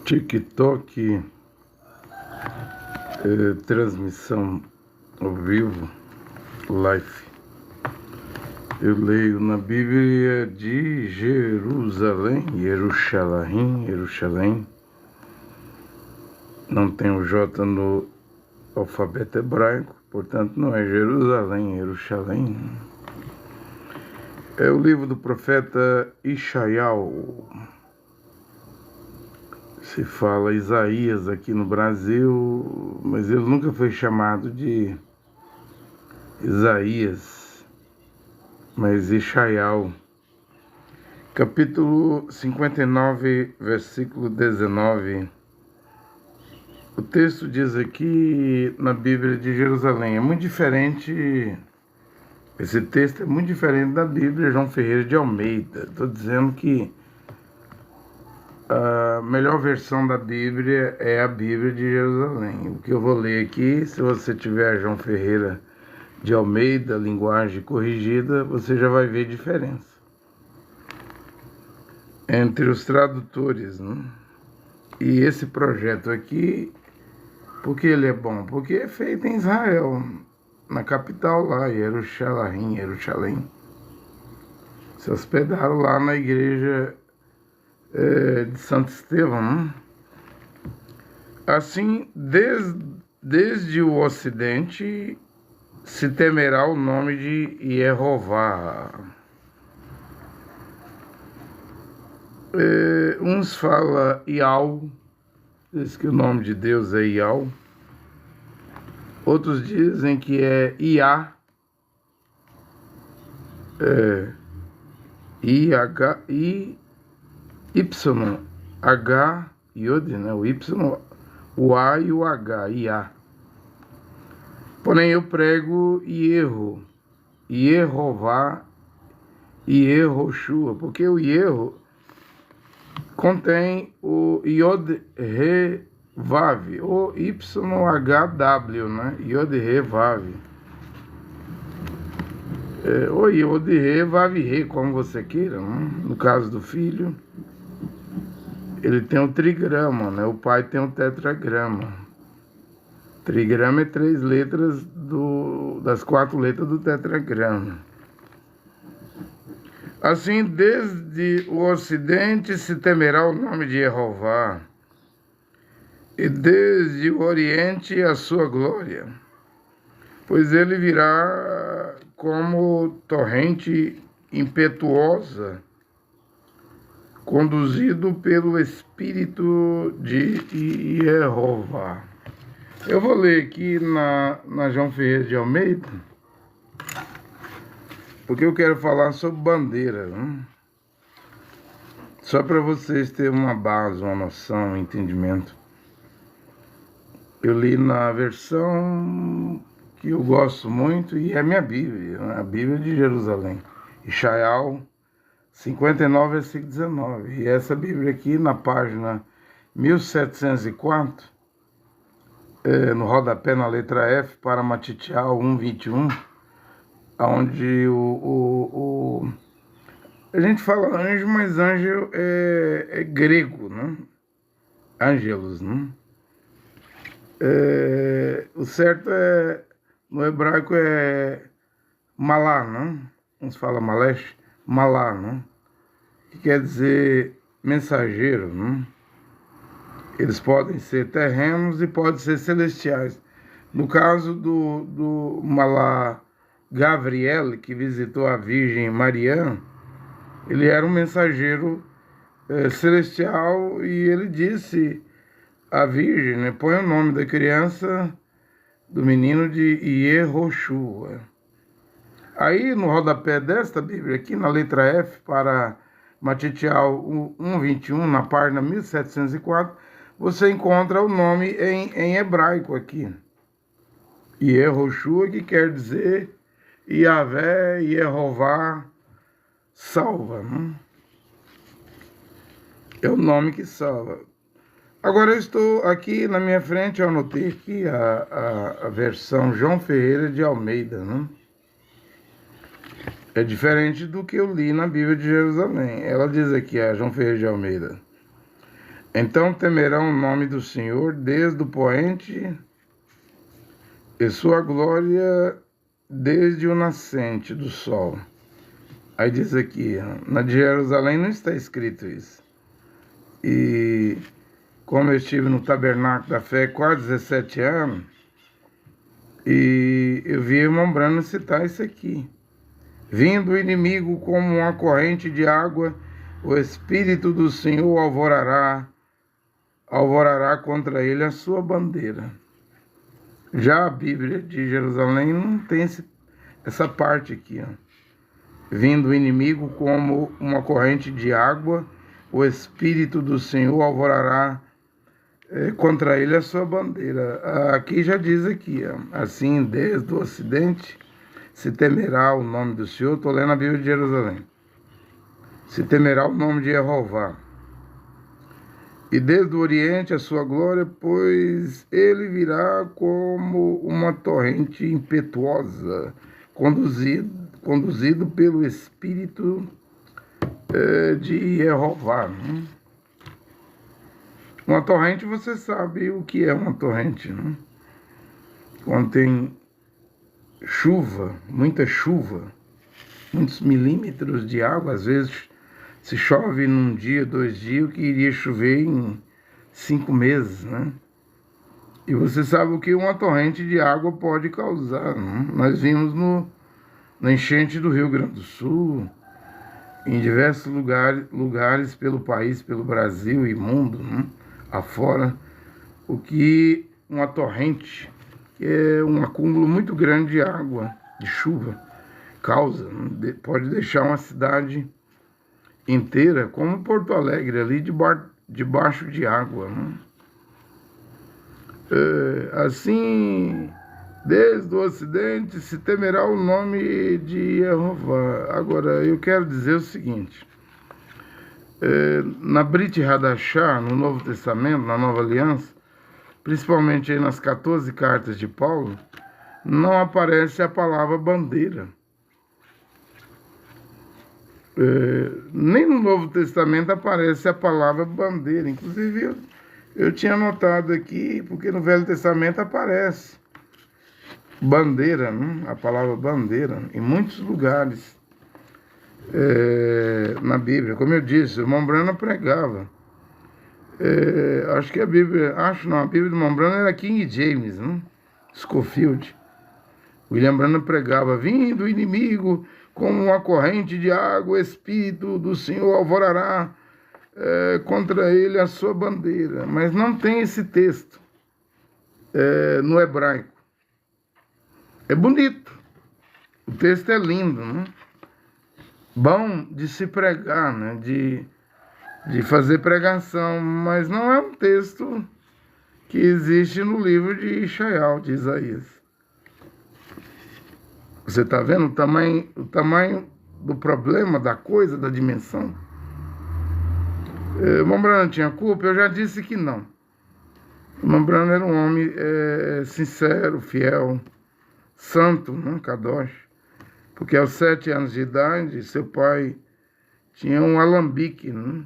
TikTok, transmissão ao vivo, live. Eu leio na Bíblia de Jerusalém, Jerusalém. Não tem o J no alfabeto hebraico, portanto não é Jerusalém. É o livro do profeta Ishaial. Se fala Isaías aqui no Brasil, mas ele nunca foi chamado de Isaías, mas Ishaial. Capítulo 59, versículo 19. O texto diz aqui na Bíblia de Jerusalém, é muito diferente, esse texto é muito diferente da Bíblia João Ferreira de Almeida. Estou dizendo que a melhor versão da Bíblia é a Bíblia de Jerusalém. O que eu vou ler aqui, se você tiver João Ferreira de Almeida, linguagem corrigida, você já vai ver diferença entre os tradutores, né? E esse projeto aqui, por que ele é bom? Porque é feito em Israel, na capital lá, Jerusalém. Se hospedaram lá na igreja de Santo Estevão, né? Assim, desde o Ocidente se temerá o nome de Jeová. Uns falam Ial, diz que o nome de Deus é Ial. Outros dizem que é Iá, Y-H, Yod, né? O Y, o A e o H, Iá. Porém eu prego Jeová e Yehoshua, porque o Yeho contém o Yod Re Vav, ou YHW, né? Yod Re Vav. Ou Yod Re Vav Re, como você queira, né? No caso do filho, ele tem o trigrama, né? O pai tem o tetragrama. Trigrama é 3 letras das 4 letras do tetragrama. Assim, desde o Ocidente se temerá o nome de Jeová, e desde o Oriente a sua glória, pois ele virá como torrente impetuosa, conduzido pelo Espírito de Jeová. Eu vou ler aqui na João Ferreira de Almeida, porque eu quero falar sobre bandeira, né? Só para vocês terem uma base, uma noção, um entendimento. Eu li na versão que eu gosto muito, e é minha Bíblia, a Bíblia de Jerusalém. Ishaial 59, versículo 19. E essa Bíblia aqui, na página 1704, no rodapé, na letra F, para Matitial 1:21, onde a gente fala anjo, mas anjo é grego, né? Ângelos, né? O certo no hebraico é malá, né? Uns falam malesh, malá, né? Que quer dizer mensageiro, né? Eles podem ser terrenos e podem ser celestiais. No caso do malá Gabriel, que visitou a Virgem Maria, ele era um mensageiro celestial, e ele disse à Virgem, né, põe o nome da criança, do menino, de Yehoshua. Aí no rodapé desta Bíblia aqui, na letra F, para Matitial 1:21, na página 1704, você encontra o nome em hebraico aqui. Yehoshua, que quer dizer Yahvé, Jeová, salva, né? É o nome que salva. Agora eu estou aqui na minha frente, eu anotei aqui a versão João Ferreira de Almeida, né? É diferente do que eu li na Bíblia de Jerusalém. Ela diz aqui, a João Ferreira de Almeida: Então temerão o nome do Senhor desde o poente e sua glória desde o nascente do sol. Aí diz aqui, na de Jerusalém não está escrito isso. E como eu estive no Tabernáculo da Fé quase 17 anos, e eu vi irmão Branham citar isso aqui. Vindo o inimigo como uma corrente de água, o Espírito do Senhor alvorará contra ele a sua bandeira. Já a Bíblia de Jerusalém não tem essa parte aqui, ó. Vindo o inimigo como uma corrente de água, o Espírito do Senhor alvorará contra ele a sua bandeira. Aqui já diz aqui, ó, assim, desde o ocidente se temerá o nome do Senhor. Estou lendo a Bíblia de Jerusalém. Se temerá o nome de Jeová. E desde o oriente a sua glória, pois ele virá como uma torrente impetuosa, conduzido pelo Espírito de Jeová. Né? Uma torrente, você sabe o que é uma torrente, né? Quando tem chuva, muita chuva, muitos milímetros de água, às vezes se chove num dia, 2 dias, o que iria chover em 5 meses, né? E você sabe o que uma torrente de água pode causar, né? Nós vimos na enchente do Rio Grande do Sul, em diversos lugares pelo país, pelo Brasil e mundo, né? Afora, o que uma torrente, que é um acúmulo muito grande de água, de chuva, causa, né? Pode deixar uma cidade inteira, como Porto Alegre, ali debaixo de água. Né? Assim, desde o ocidente se temerá o nome de Jeová. Agora, eu quero dizer o seguinte, na Brit Hadashah, no Novo Testamento, na Nova Aliança, principalmente aí nas 14 cartas de Paulo, não aparece a palavra bandeira. Nem no Novo Testamento aparece a palavra bandeira. Inclusive, eu tinha notado aqui, porque no Velho Testamento aparece bandeira, né? A palavra bandeira, em muitos lugares na Bíblia. Como eu disse, o irmão Branham pregava. Acho que a Bíblia do irmão Branham era King James, né? Scofield. William Branham pregava, vindo o inimigo como uma corrente de água, o Espírito do Senhor alvorará contra ele a sua bandeira. Mas não tem esse texto no hebraico. É bonito. O texto é lindo, né? Bom de se pregar, né? De fazer pregação, mas não é um texto que existe no livro de Ishaial, de Isaías. Você está vendo o tamanho do problema, da coisa, da dimensão? O irmão Branham tinha culpa? Eu já disse que não. O irmão Branham era um homem sincero, fiel, santo, né? Kadosh. Porque aos 7 anos de idade, seu pai tinha um alambique, né?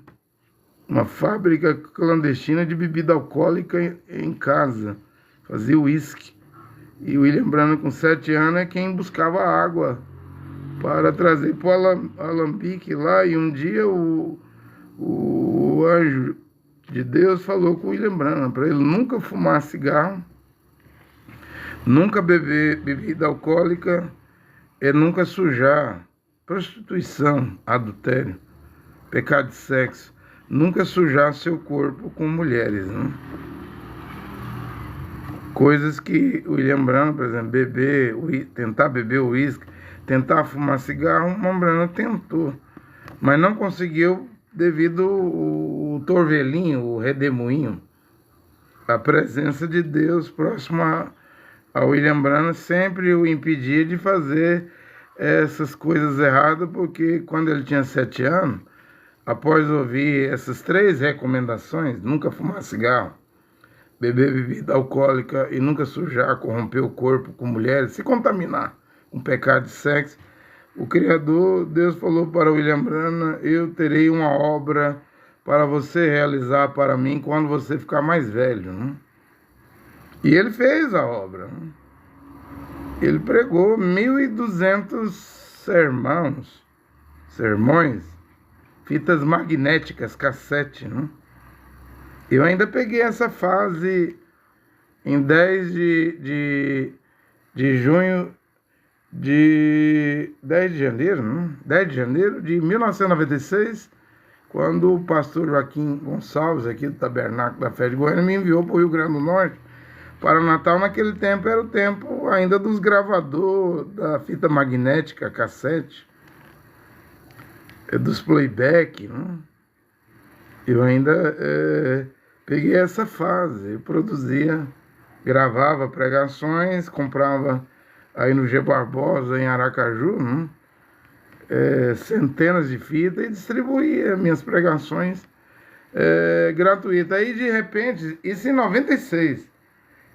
Uma fábrica clandestina de bebida alcoólica em casa. Fazia uísque. E o William Branham, com 7 anos, é quem buscava água para trazer para o alambique lá. E um dia o anjo de Deus falou com o William Branham para ele nunca fumar cigarro, nunca beber bebida alcoólica e nunca sujar prostituição, adultério, pecado de sexo, nunca sujar seu corpo com mulheres, né? Coisas que o William Branham, por exemplo, tentar beber uísque, tentar fumar cigarro, o irmão Branham tentou, mas não conseguiu devido ao torvelinho, o redemoinho, a presença de Deus próximo a William Branham sempre o impedia de fazer essas coisas erradas, porque quando ele tinha 7 anos, após ouvir essas 3 recomendações, nunca fumar cigarro, beber bebida alcoólica e nunca sujar, corromper o corpo com mulheres, se contaminar com pecado de sexo, o Criador, Deus falou para William Branham, eu terei uma obra para você realizar para mim quando você ficar mais velho, né? E ele fez a obra, né? Ele pregou 1.200 sermões, fitas magnéticas, cassete, né? Eu ainda peguei essa fase em 10 de junho de 10 de janeiro, né? 10 de janeiro de 1996, quando o pastor Joaquim Gonçalves, aqui do Tabernáculo da Fé de Goiânia, me enviou para o Rio Grande do Norte para o Natal. Naquele tempo era o tempo ainda dos gravadores, da fita magnética, cassete, dos playback, né? Eu ainda peguei essa fase, eu produzia, gravava pregações, comprava aí no G. Barbosa, em Aracaju, né? Centenas de fitas e distribuía minhas pregações gratuitas. Aí, de repente, isso em 96.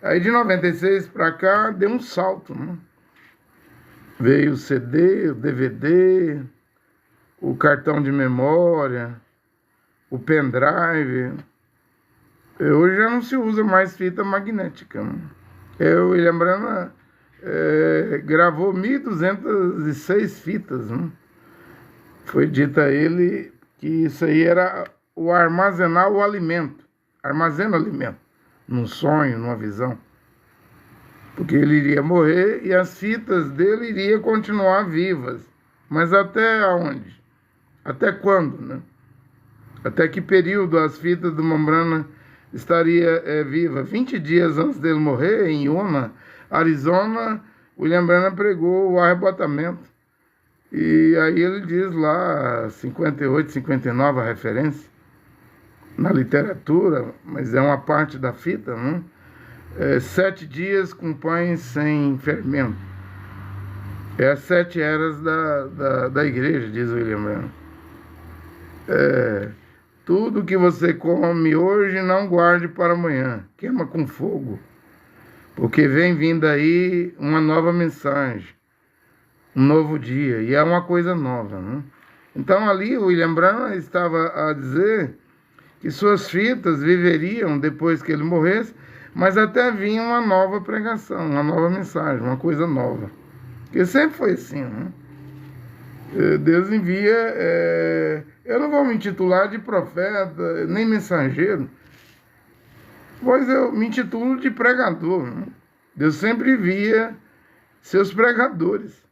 Aí, de 96 para cá, deu um salto, né? Veio o CD, o DVD, o cartão de memória, o pendrive. Hoje já não se usa mais fita magnética, né? O William Branham gravou 1.206 fitas, né? Foi dito a ele que isso aí era o armazenar o alimento. Armazena o alimento. Num sonho, numa visão. Porque ele iria morrer e as fitas dele iriam continuar vivas. Mas até onde? Até quando, né? Até que período as fitas do Membrana estaria viva? 20 dias antes dele morrer, em Yuma, Arizona, William Branham pregou o arrebatamento. E aí ele diz lá, 58, 59, a referência, na literatura, mas é uma parte da fita, né? 7 dias com pães sem fermento. É as 7 eras da igreja, diz William Branham. Tudo que você come hoje não guarde para amanhã, queima com fogo, porque vem vindo aí uma nova mensagem, um novo dia, e é uma coisa nova, né? Então ali o William Branham estava a dizer que suas fitas viveriam depois que ele morresse, mas até vinha uma nova pregação, uma nova mensagem, uma coisa nova. Porque sempre foi assim, né? Deus envia... eu não vou me intitular de profeta, nem mensageiro, pois eu me intitulo de pregador, né? Deus sempre envia seus pregadores.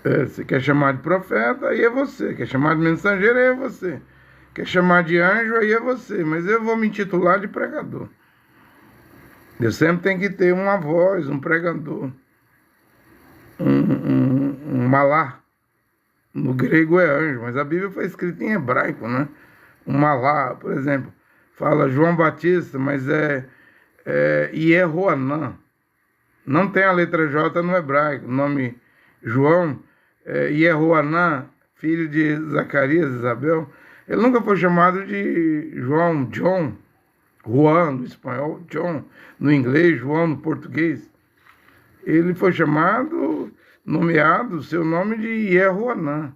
Você quer chamar de profeta, aí é você. Quer chamar de mensageiro, aí é você. Quer chamar de anjo, aí é você. Mas eu vou me intitular de pregador. Deus sempre tem que ter uma voz, um pregador. Um malá. No grego é anjo, mas a Bíblia foi escrita em hebraico, né? Um malá, por exemplo, fala João Batista, mas é Iehoanã. Não tem a letra J no hebraico. O nome João Iehoanã, filho de Zacarias e Isabel. Ele nunca foi chamado de João, John, Juan no espanhol, John no inglês, João no português. Ele foi chamado, nomeado, seu nome de Iehoanã,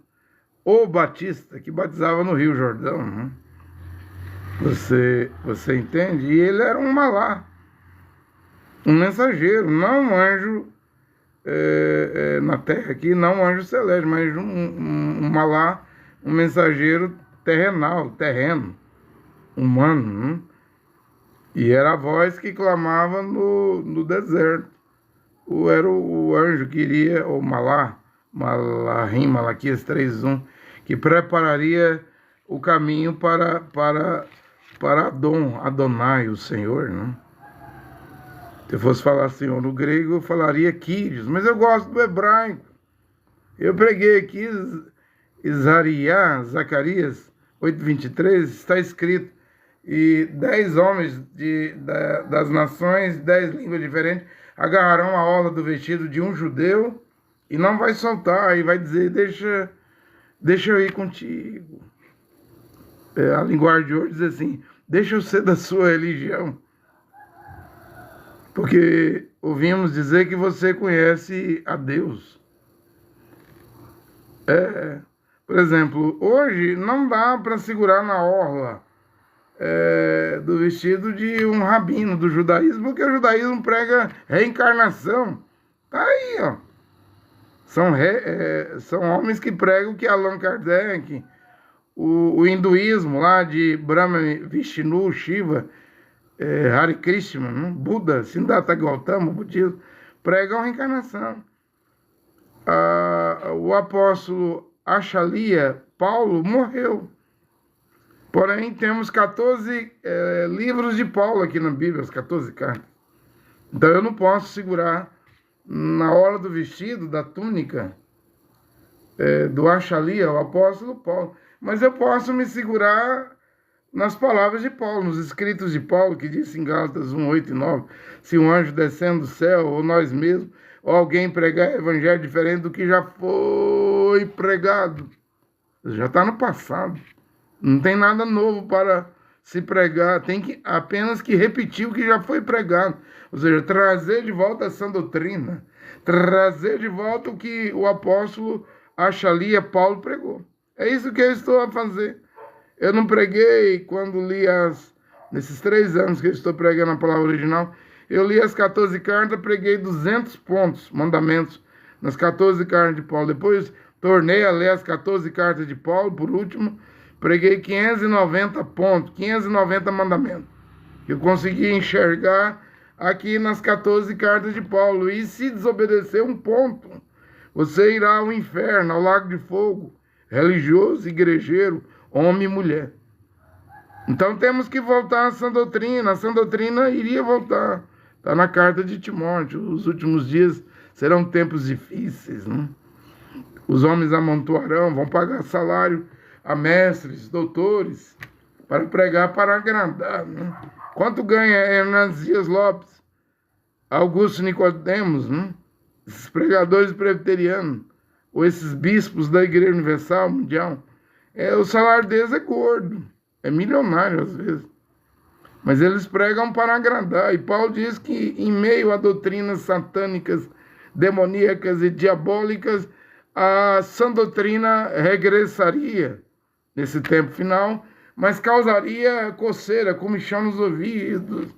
o Batista, que batizava no Rio Jordão, né? Você entende? E ele era um malá, um mensageiro, não um anjo na terra aqui, não um anjo celeste, mas um malá, um mensageiro terrenal, terreno, humano, né? E era a voz que clamava no deserto. Era o anjo que iria, ou malá, Malahim, Malaquias 3:1, que prepararia o caminho para Adonai, o Senhor, né? Se eu fosse falar Senhor no grego, eu falaria Kyrios, mas eu gosto do hebraico. Eu preguei aqui Zacarias 8:23, está escrito: e 10 homens das nações, 10 línguas diferentes, agarrarão a orla do vestido de um judeu e não vai soltar, e vai dizer, deixa eu ir contigo. A linguagem de hoje diz assim, deixa eu ser da sua religião. Porque ouvimos dizer que você conhece a Deus. Por exemplo, hoje não dá para segurar na orla do vestido de um rabino do judaísmo, porque o judaísmo prega reencarnação. Tá aí, ó. São homens que pregam que Allan Kardec, o hinduísmo lá de Brahma, Vishnu, Shiva, Hare Krishna, Buda, Siddhartha Gautama, o budismo, pregam reencarnação. O apóstolo Achalya, Paulo, morreu. Porém, temos 14 livros de Paulo aqui na Bíblia, as 14 cartas. Então eu não posso segurar na hora do vestido, da túnica, do Achalya, o apóstolo Paulo. Mas eu posso me segurar nas palavras de Paulo, nos escritos de Paulo, que diz em Gálatas 1, 8 e 9, se um anjo descendo do céu, ou nós mesmos, ou alguém pregar evangelho diferente do que já foi pregado. Já está no passado. Não tem nada novo para se pregar, tem que apenas que repetir o que já foi pregado. Ou seja, trazer de volta a sã doutrina, trazer de volta o que o apóstolo Achalya Paulo pregou. É isso que eu estou a fazer. Eu não preguei quando li nesses 3 anos que eu estou pregando a palavra original, eu li as 14 cartas, preguei 200 pontos, mandamentos, nas 14 cartas de Paulo. Depois tornei a ler as 14 cartas de Paulo, por último, preguei 590 pontos, 590 mandamentos. Eu consegui enxergar aqui nas 14 cartas de Paulo. E se desobedecer um ponto, você irá ao inferno, ao lago de fogo, religioso, igrejeiro, homem e mulher. Então temos que voltar à sã doutrina. A sã doutrina iria voltar. Está na carta de Timóteo. Os últimos dias serão tempos difíceis, né? Os homens amontoarão, vão pagar salário a mestres, doutores, para pregar, para agradar, né? Quanto ganha Hernandes Dias Lopes, Augusto Nicodemos, né? Esses pregadores presbiterianos, ou esses bispos da Igreja Universal Mundial? O salário deles é gordo, é milionário às vezes. Mas eles pregam para agradar. E Paulo diz que em meio a doutrinas satânicas, demoníacas e diabólicas, a sã doutrina regressaria nesse tempo final, mas causaria coceira, comichão nos ouvidos.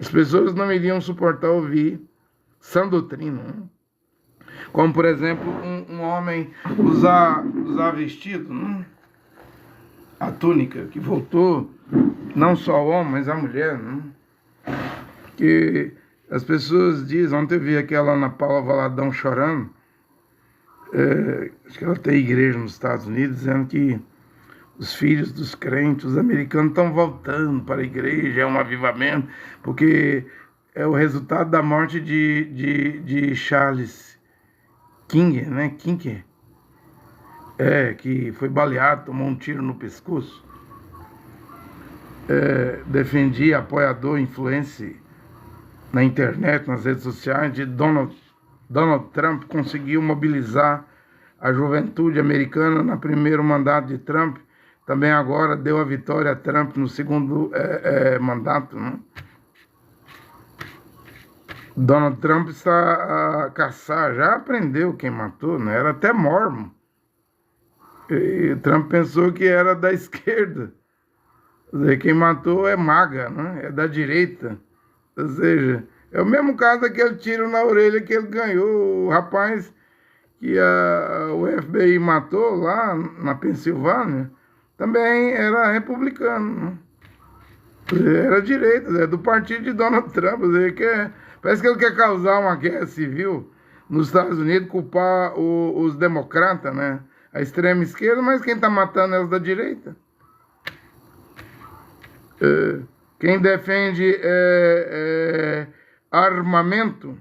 As pessoas não iriam suportar ouvir sã doutrina. Como, por exemplo, um homem usar vestido, né? A túnica, que voltou, não só o homem, mas a mulher, né? Que as pessoas dizem, ontem eu vi aquela Ana Paula Valadão chorando, acho que ela tem igreja nos Estados Unidos, dizendo que os filhos dos crentes, os americanos, estão voltando para a igreja, é um avivamento, porque é o resultado da morte de Charles King, né? King, que foi baleado, tomou um tiro no pescoço. Defendia, apoiador, influência na internet, nas redes sociais, de Donald Trump conseguiu mobilizar a juventude americana no primeiro mandato de Trump. Também agora deu a vitória a Trump no segundo mandato, né? Donald Trump está a caçar, já aprendeu quem matou, né? Era até mormon. E Trump pensou que era da esquerda. Quer dizer, quem matou é MAGA, né? É da direita. Ou seja, é o mesmo caso daquele tiro na orelha que ele ganhou. O rapaz que o FBI matou lá na Pensilvânia também era republicano, né? Era direita, é do partido de Donald Trump. Parece que ele quer causar uma guerra civil nos Estados Unidos, culpar os democratas, né? A extrema esquerda, mas quem está matando é os da direita. Quem defende armamento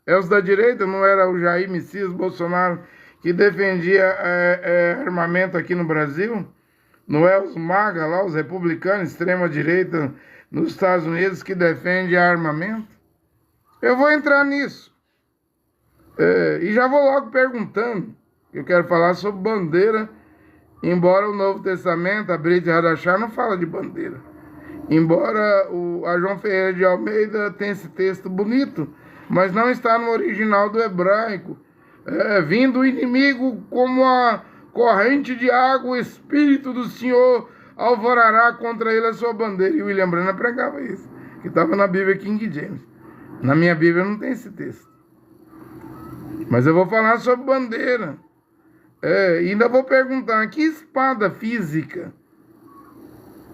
é os da direita, não era o Jair Messias Bolsonaro que defendia armamento aqui no Brasil? Não é os MAGA lá, os republicanos, extrema direita nos Estados Unidos que defende armamento? Eu vou entrar nisso. E já vou logo perguntando. Eu quero falar sobre bandeira, embora o Novo Testamento, a Brit Hadashah, não fala de bandeira. Embora a João Ferreira de Almeida tenha esse texto bonito, mas não está no original do hebraico. Vindo o inimigo como corrente de água, o Espírito do Senhor alvorará contra ele a sua bandeira. E William Branham pregava isso, que estava na Bíblia King James. Na minha Bíblia não tem esse texto. Mas eu vou falar sobre bandeira. E ainda vou perguntar, que espada física?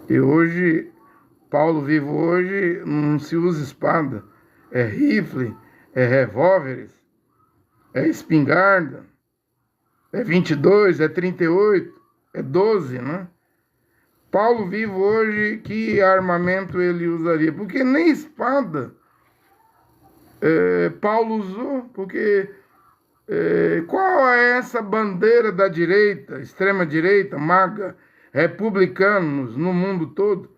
E hoje, Paulo vivo hoje, não se usa espada. É rifle, é revólveres, é espingarda, é 22, é 38, é 12, né? Paulo vivo hoje, que armamento ele usaria? Porque nem espada Paulo usou, porque qual é essa bandeira da direita, extrema-direita, maga, republicanos no mundo todo,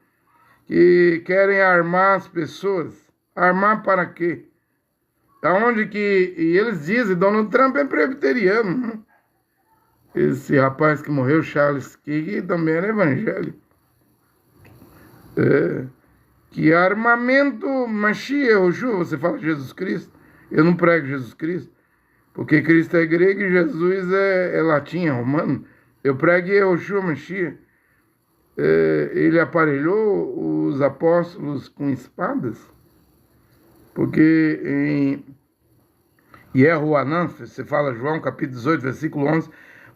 que querem armar as pessoas? Armar para quê? Aonde que... E eles dizem, Donald Trump é presbiteriano, né? Esse rapaz que morreu, Charles King, também era evangélico. Que armamento, Mashiach, Yoshua, você fala Jesus Cristo? Eu não prego Jesus Cristo, porque Cristo é grego e Jesus é latim, é romano. Eu prego Yoshua, Mashiach. Ele aparelhou os apóstolos com espadas, porque em Yehoanã, você fala João capítulo 18, versículo 11,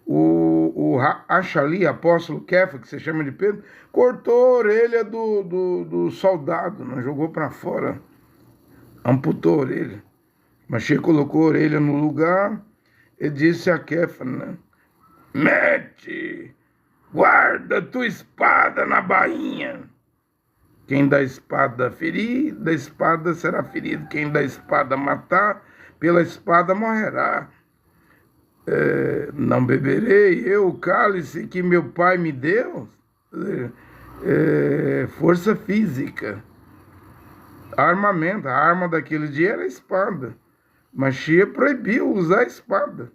o Achali, apóstolo Kefa, que você chama de Pedro, cortou a orelha do soldado, né? Jogou para fora, amputou a orelha. Mas colocou a orelha no lugar e disse a Kefa, né? Mete, guarda tua espada na bainha. Quem dá espada ferir, da espada será ferido. Quem dá espada matar, pela espada morrerá. Não beberei eu o cálice que meu pai me deu? Força física. Armamento. A arma daquele dia era a espada. Mas Shia proibiu usar a espada.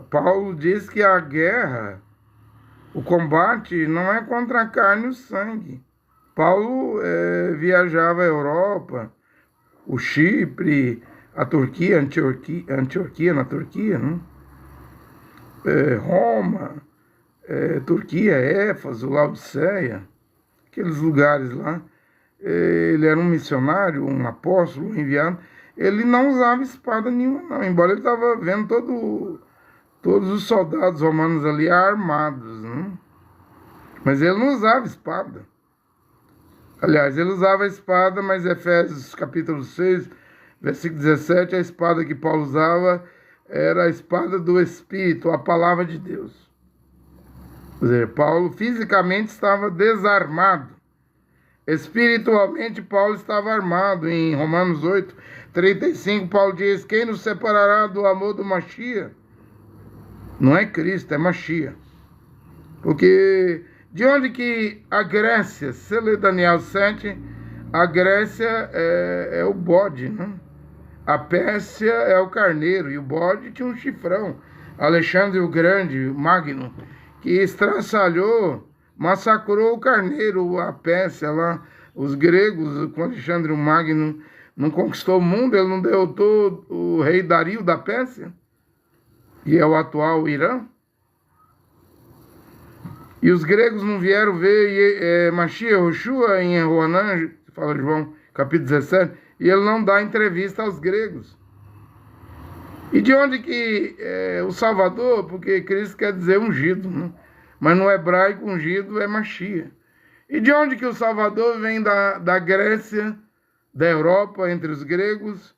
Paulo diz que a guerra, o combate, não é contra a carne e o sangue. Paulo viajava a Europa, o Chipre, a Turquia, Antioquia na Turquia, né? Roma, Turquia, Éfeso, Laodiceia, aqueles lugares lá. Ele era um missionário, um apóstolo, um enviado. Ele não usava espada nenhuma, não, embora ele estava vendo todos os soldados romanos ali armados, né? Mas ele não usava espada. Aliás, ele usava a espada, mas Efésios capítulo 6, versículo 17, a espada que Paulo usava era a espada do Espírito, a palavra de Deus. Quer dizer, Paulo fisicamente estava desarmado. Espiritualmente, Paulo estava armado. Em Romanos 8, 35, Paulo diz, quem nos separará do amor do Mashiach? Não é Cristo, é Mashiach. Porque de onde que a Grécia, se você lê Daniel 7, a Grécia é o bode, né? A Pérsia é o carneiro, e o bode tinha um chifrão. Alexandre o Grande, o Magno, que estraçalhou, massacrou o carneiro, a Pérsia lá. Os gregos, com Alexandre o Magno, não conquistou o mundo, ele não derrotou o rei Dario da Pérsia, que é o atual Irã. E os gregos não vieram ver Mashiach Yoshua em Yehoanã, fala João, capítulo 17, e ele não dá entrevista aos gregos. E de onde que o Salvador, porque Cristo quer dizer ungido, né? Mas no hebraico ungido é Mashiach. E de onde que o Salvador vem da Grécia, da Europa, entre os gregos,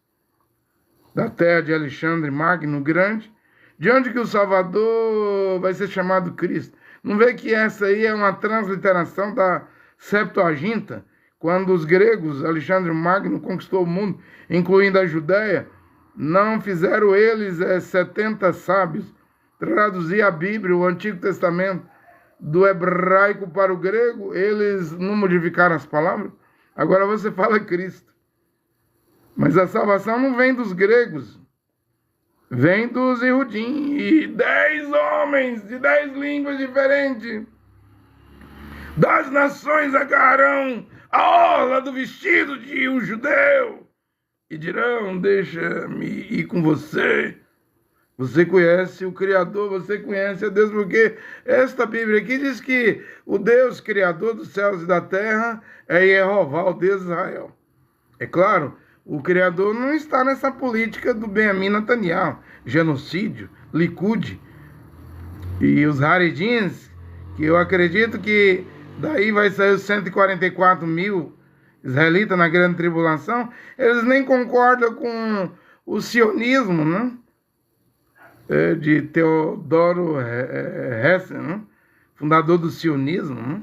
da terra de Alexandre Magno Grande? De onde que o Salvador vai ser chamado Cristo? Não vê que essa aí é uma transliteração da Septuaginta? Quando os gregos, Alexandre Magno conquistou o mundo, incluindo a Judéia, não fizeram eles 70 sábios traduzir a Bíblia, o Antigo Testamento, do hebraico para o grego? Eles não modificaram as palavras? Agora você fala Cristo. Mas a salvação não vem dos gregos, vem dos Yehudim, e 10 homens de 10 línguas diferentes das nações agarrarão a orla do vestido de um judeu e dirão, deixa-me ir com você, Você conhece o Criador, você conhece a Deus, porque esta Bíblia aqui diz que o Deus Criador dos céus e da terra é Jeová, o Deus de Israel. É claro, o Criador não está nessa política do Benjamin Netanyahu, genocídio, Likud e os Haredins, que eu acredito que daí vai sair os 144 mil israelitas na grande tribulação, eles nem concordam com o sionismo, né? De Teodoro Herzl, né? Fundador do sionismo, né?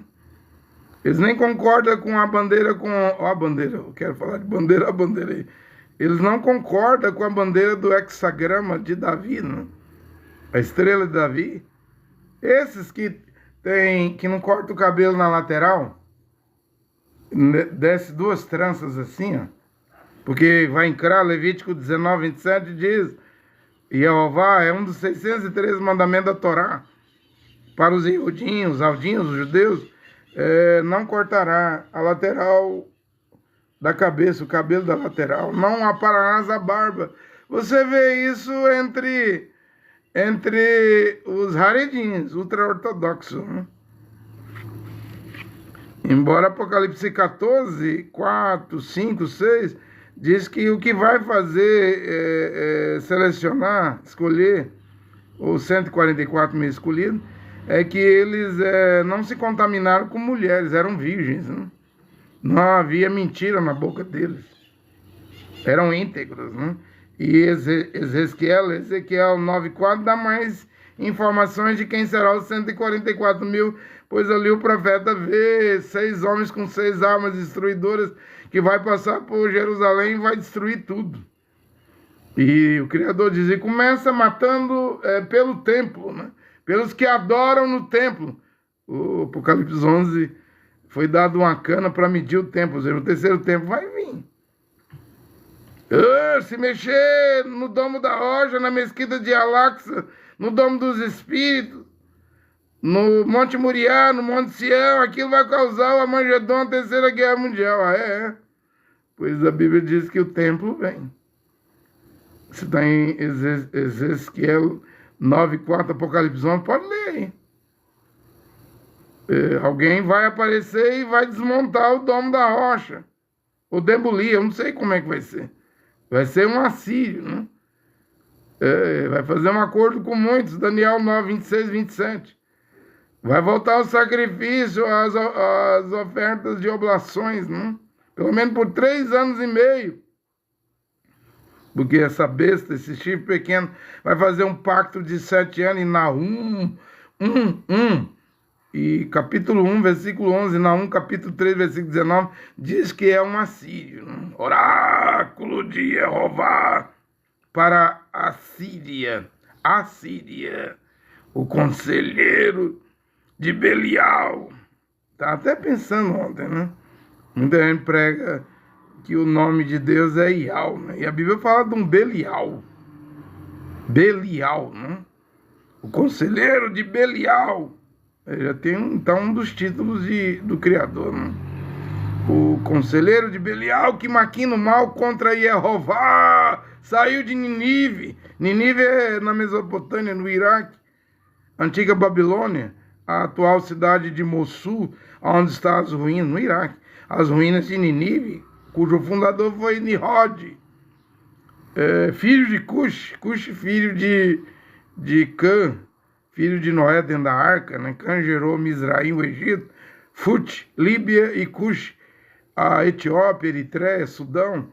Eles nem concordam com a bandeira, a bandeira, eu quero falar de bandeira, a bandeira aí. Eles não concordam com a bandeira do hexagrama de Davi, né? A estrela de Davi. Esses que não cortam o cabelo na lateral, desce duas tranças assim, ó, porque vai encrar, Levítico 19, 27 diz, Jeová é um dos 613 mandamentos da Torá. Para os iudinhos, aldinhos, os judeus, não cortará a lateral da cabeça, o cabelo da lateral, não apararás a barba. Você vê isso entre os haredins, ultra-ortodoxos, né? Embora Apocalipse 14, 4, 5, 6, diz que o que vai fazer selecionar, escolher os 144 mil escolhidos, é que eles não se contaminaram com mulheres, eram virgens, né? Não havia mentira na boca deles, eram íntegros, né? E Ezequiel 9,4 dá mais informações de quem será os 144 mil, pois ali o profeta vê 6 homens com 6 armas destruidoras que vai passar por Jerusalém e vai destruir tudo. E o Criador diz, e começa matando pelo templo, né? Pelos que adoram no templo. O Apocalipse 11 foi dado uma cana para medir o tempo, ou seja, o terceiro tempo vai vir. Se mexer no domo da rocha, na mesquita de Al-Aqsa, no domo dos espíritos, no Monte Moriá, no Monte Sião, aquilo vai causar o Armagedon, a terceira guerra mundial. Pois a Bíblia diz que o templo vem. Você está em Ezequiel 9,4, Apocalipse 11, pode ler aí. Alguém vai aparecer e vai desmontar o domo da rocha, ou demolir, eu não sei como é que vai ser. Vai ser um assírio, né? Vai fazer um acordo com muitos, Daniel 9, 26, 27. Vai voltar o sacrifício, as ofertas de oblações, né? Pelo menos por 3 anos e meio. Porque essa besta, esse chifre pequeno, vai fazer um pacto de 7 anos em Nahum 1. E capítulo 1, versículo 11, Nahum capítulo 3, versículo 19, diz que é um assírio, né? Oráculo de Jeová para a Síria, o conselheiro de Belial. Tá até pensando ontem, né? Muita gente prega que o nome de Deus é Ial, né? E a Bíblia fala de um Belial, né? O conselheiro de Belial. Já tem então um dos títulos do Criador, né? O conselheiro de Belial que maquina o mal contra Jeová saiu de Ninive. Ninive é na Mesopotâmia, no Iraque, antiga Babilônia, a atual cidade de Mossul, onde estão as ruínas, no Iraque. As ruínas de Ninive, cujo fundador foi Nimrod, filho de Cush, filho de Cã, filho de Noé dentro da arca, né? Cã gerou Mizraim, o Egito, Fut, Líbia e Cush, a Etiópia, Eritreia, Sudão,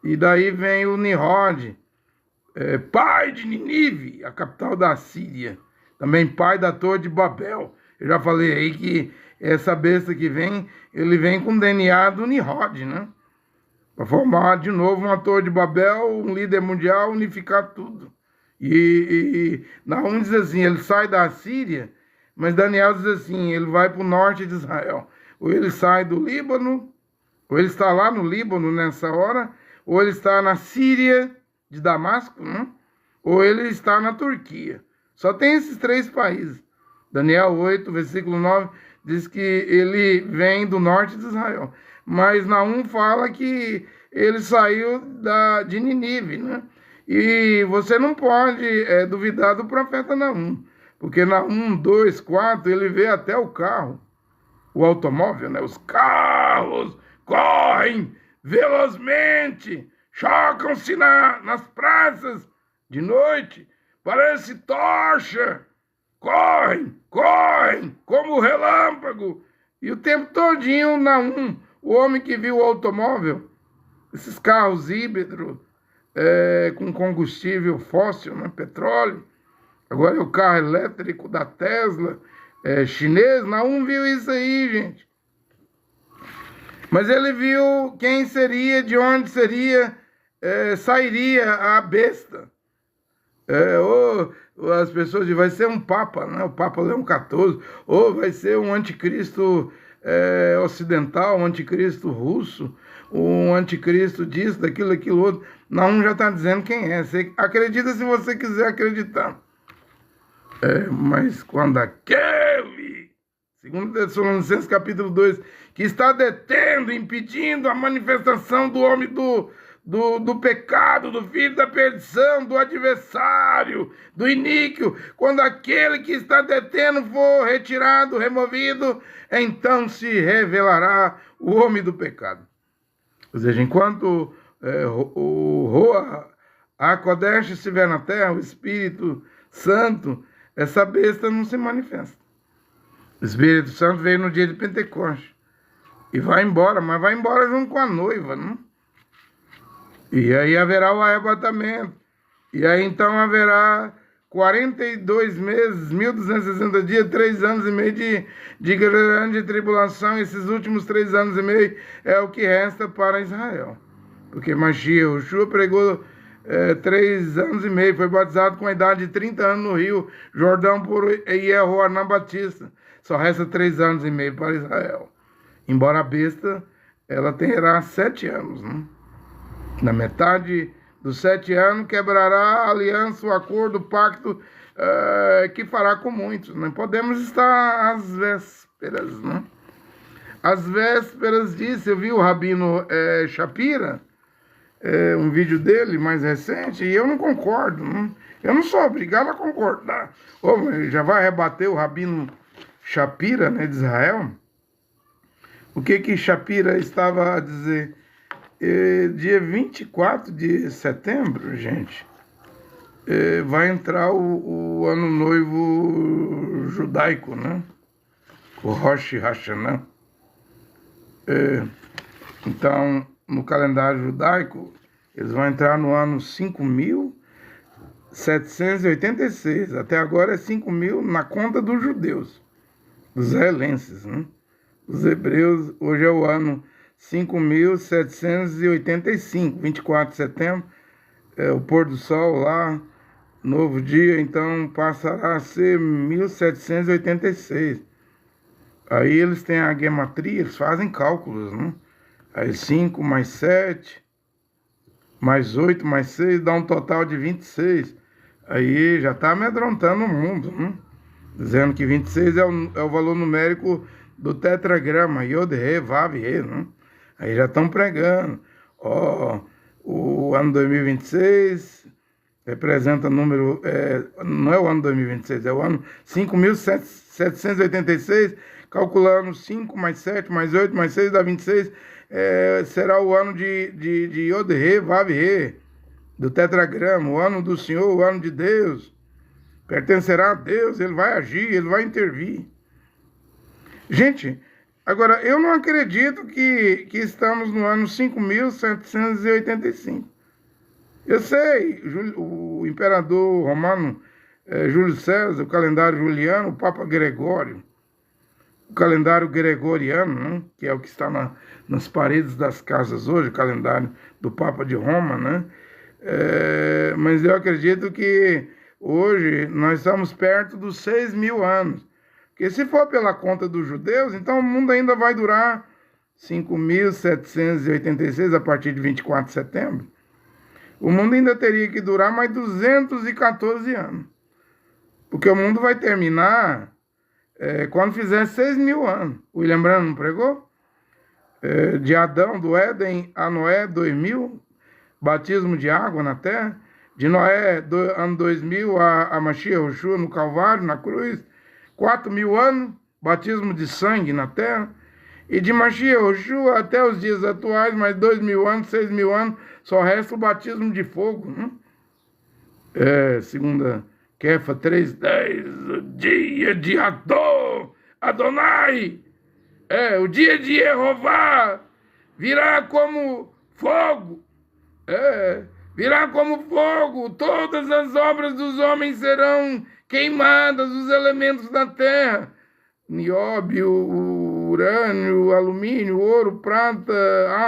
e daí vem o Nimrod, pai de Ninive, a capital da Síria, também pai da Torre de Babel. Eu já falei aí que essa besta que vem, ele vem com o DNA do Nimrod, né? Para formar de novo uma Torre de Babel, um líder mundial, unificar tudo. E Nahum diz assim, ele sai da Síria, mas Daniel diz assim, ele vai para o norte de Israel. Ou ele sai do Líbano, ou ele está lá no Líbano nessa hora, ou ele está na Síria de Damasco, né? Ou ele está na Turquia. Só tem esses 3 países. Daniel 8, versículo 9, diz que ele vem do norte de Israel. Mas Nahum fala que ele saiu de Ninive, né? E você não pode duvidar do profeta Naum, porque Naum 2, 4, ele vê até o carro, o automóvel, né? Os carros correm velozmente, chocam-se nas praças de noite, parece tocha, correm, como o relâmpago. E o tempo todinho, Naum, o homem que viu o automóvel, esses carros híbridos, com combustível fóssil, né, petróleo, agora é o carro elétrico da Tesla, chinês, Naum viu isso aí, gente. Mas ele viu quem seria, de onde seria, sairia a besta. Ou as pessoas dizem, vai ser um Papa, né? O Papa Leão XIV, ou vai ser um anticristo ocidental, um anticristo russo, um anticristo disso, daquilo, aquilo outro. Não, já está dizendo quem é. Você acredita se você quiser acreditar. Mas quando aquele, segundo Tessalonicenses capítulo 2, que está detendo, impedindo a manifestação do homem do pecado, do filho da perdição, do adversário, do iníquo, quando aquele que está detendo for retirado, removido, então se revelará o homem do pecado. Ou seja, enquanto o Roa HaKodesh estiver na terra, o Espírito Santo, essa besta não se manifesta. O Espírito Santo veio no dia de Pentecoste e vai embora, mas vai embora junto com a noiva, não? E aí haverá o arrebatamento. E aí então haverá 42 meses, 1260 dias, 3 anos e meio de grande tribulação. Esses últimos 3 anos e meio é o que resta para Israel. Porque Mashiach, Yeshua pregou 3 anos e meio, foi batizado com a idade de 30 anos no Rio Jordão por Yehoanã Batista. Só resta 3 anos e meio para Israel. Embora a besta, ela terá 7 anos, né? Na metade dos 7 anos, quebrará a aliança, o acordo, o pacto que fará com muitos. Não podemos estar às vésperas, né? Às vésperas disso, eu vi o Rabino Shapira, um vídeo dele mais recente, e eu não concordo, né? Eu não sou obrigado a concordar. Já vai rebater o Rabino Shapira, né, de Israel? O que Shapira estava a dizer? Dia 24 de setembro, gente, vai entrar o ano noivo judaico, né? O Rosh Hashanah. Então, no calendário judaico, eles vão entrar no ano 5.786. Até agora é 5.000 na conta dos judeus, dos israelenses, né? Os hebreus, hoje é o ano 5.785, 24 de setembro, o pôr do sol lá, novo dia, então passará a ser 1786. Aí eles têm a gematria, eles fazem cálculos, né? Aí 5 mais 7, mais 8, mais 6, dá um total de 26. Aí já está amedrontando o mundo, né? Dizendo que 26 é o valor numérico do tetragrama, Yod-He, Vav-He, né? Aí já estão pregando. O ano 2026 representa número... não é o ano 2026, é o ano 5.786, calculando 5 mais 7, mais 8, mais 6, dá 26. Será o ano de Yod-He, Vav-He, do tetragrama, o ano do Senhor, o ano de Deus. Pertencerá a Deus, Ele vai agir, Ele vai intervir. Gente... Agora, eu não acredito que estamos no ano 5.785. Eu sei, o imperador romano Júlio César, o calendário juliano, o Papa Gregório, o calendário gregoriano, né, que é o que está nas paredes das casas hoje, o calendário do Papa de Roma, né? Mas eu acredito que hoje nós estamos perto dos 6.000 anos. Porque se for pela conta dos judeus, então o mundo ainda vai durar 5.786 a partir de 24 de setembro. O mundo ainda teria que durar mais 214 anos. Porque o mundo vai terminar quando fizer 6.000 anos. O William Branham não pregou? De Adão, do Éden a Noé, 2.000. Batismo de água na terra. De Noé, ano 2000, a Mashiach Yoshua no Calvário, na cruz, 4.000 anos, batismo de sangue na terra. E de Mashiach Yoshua até os dias atuais, mais 2.000 anos, 6.000 anos, só resta o batismo de fogo. Segunda Kefa 3:10, o dia de Adonai, o dia de Jeová virá como fogo, virá como fogo, todas as obras dos homens serão queimadas, os elementos da terra, nióbio, urânio, alumínio, ouro, prata,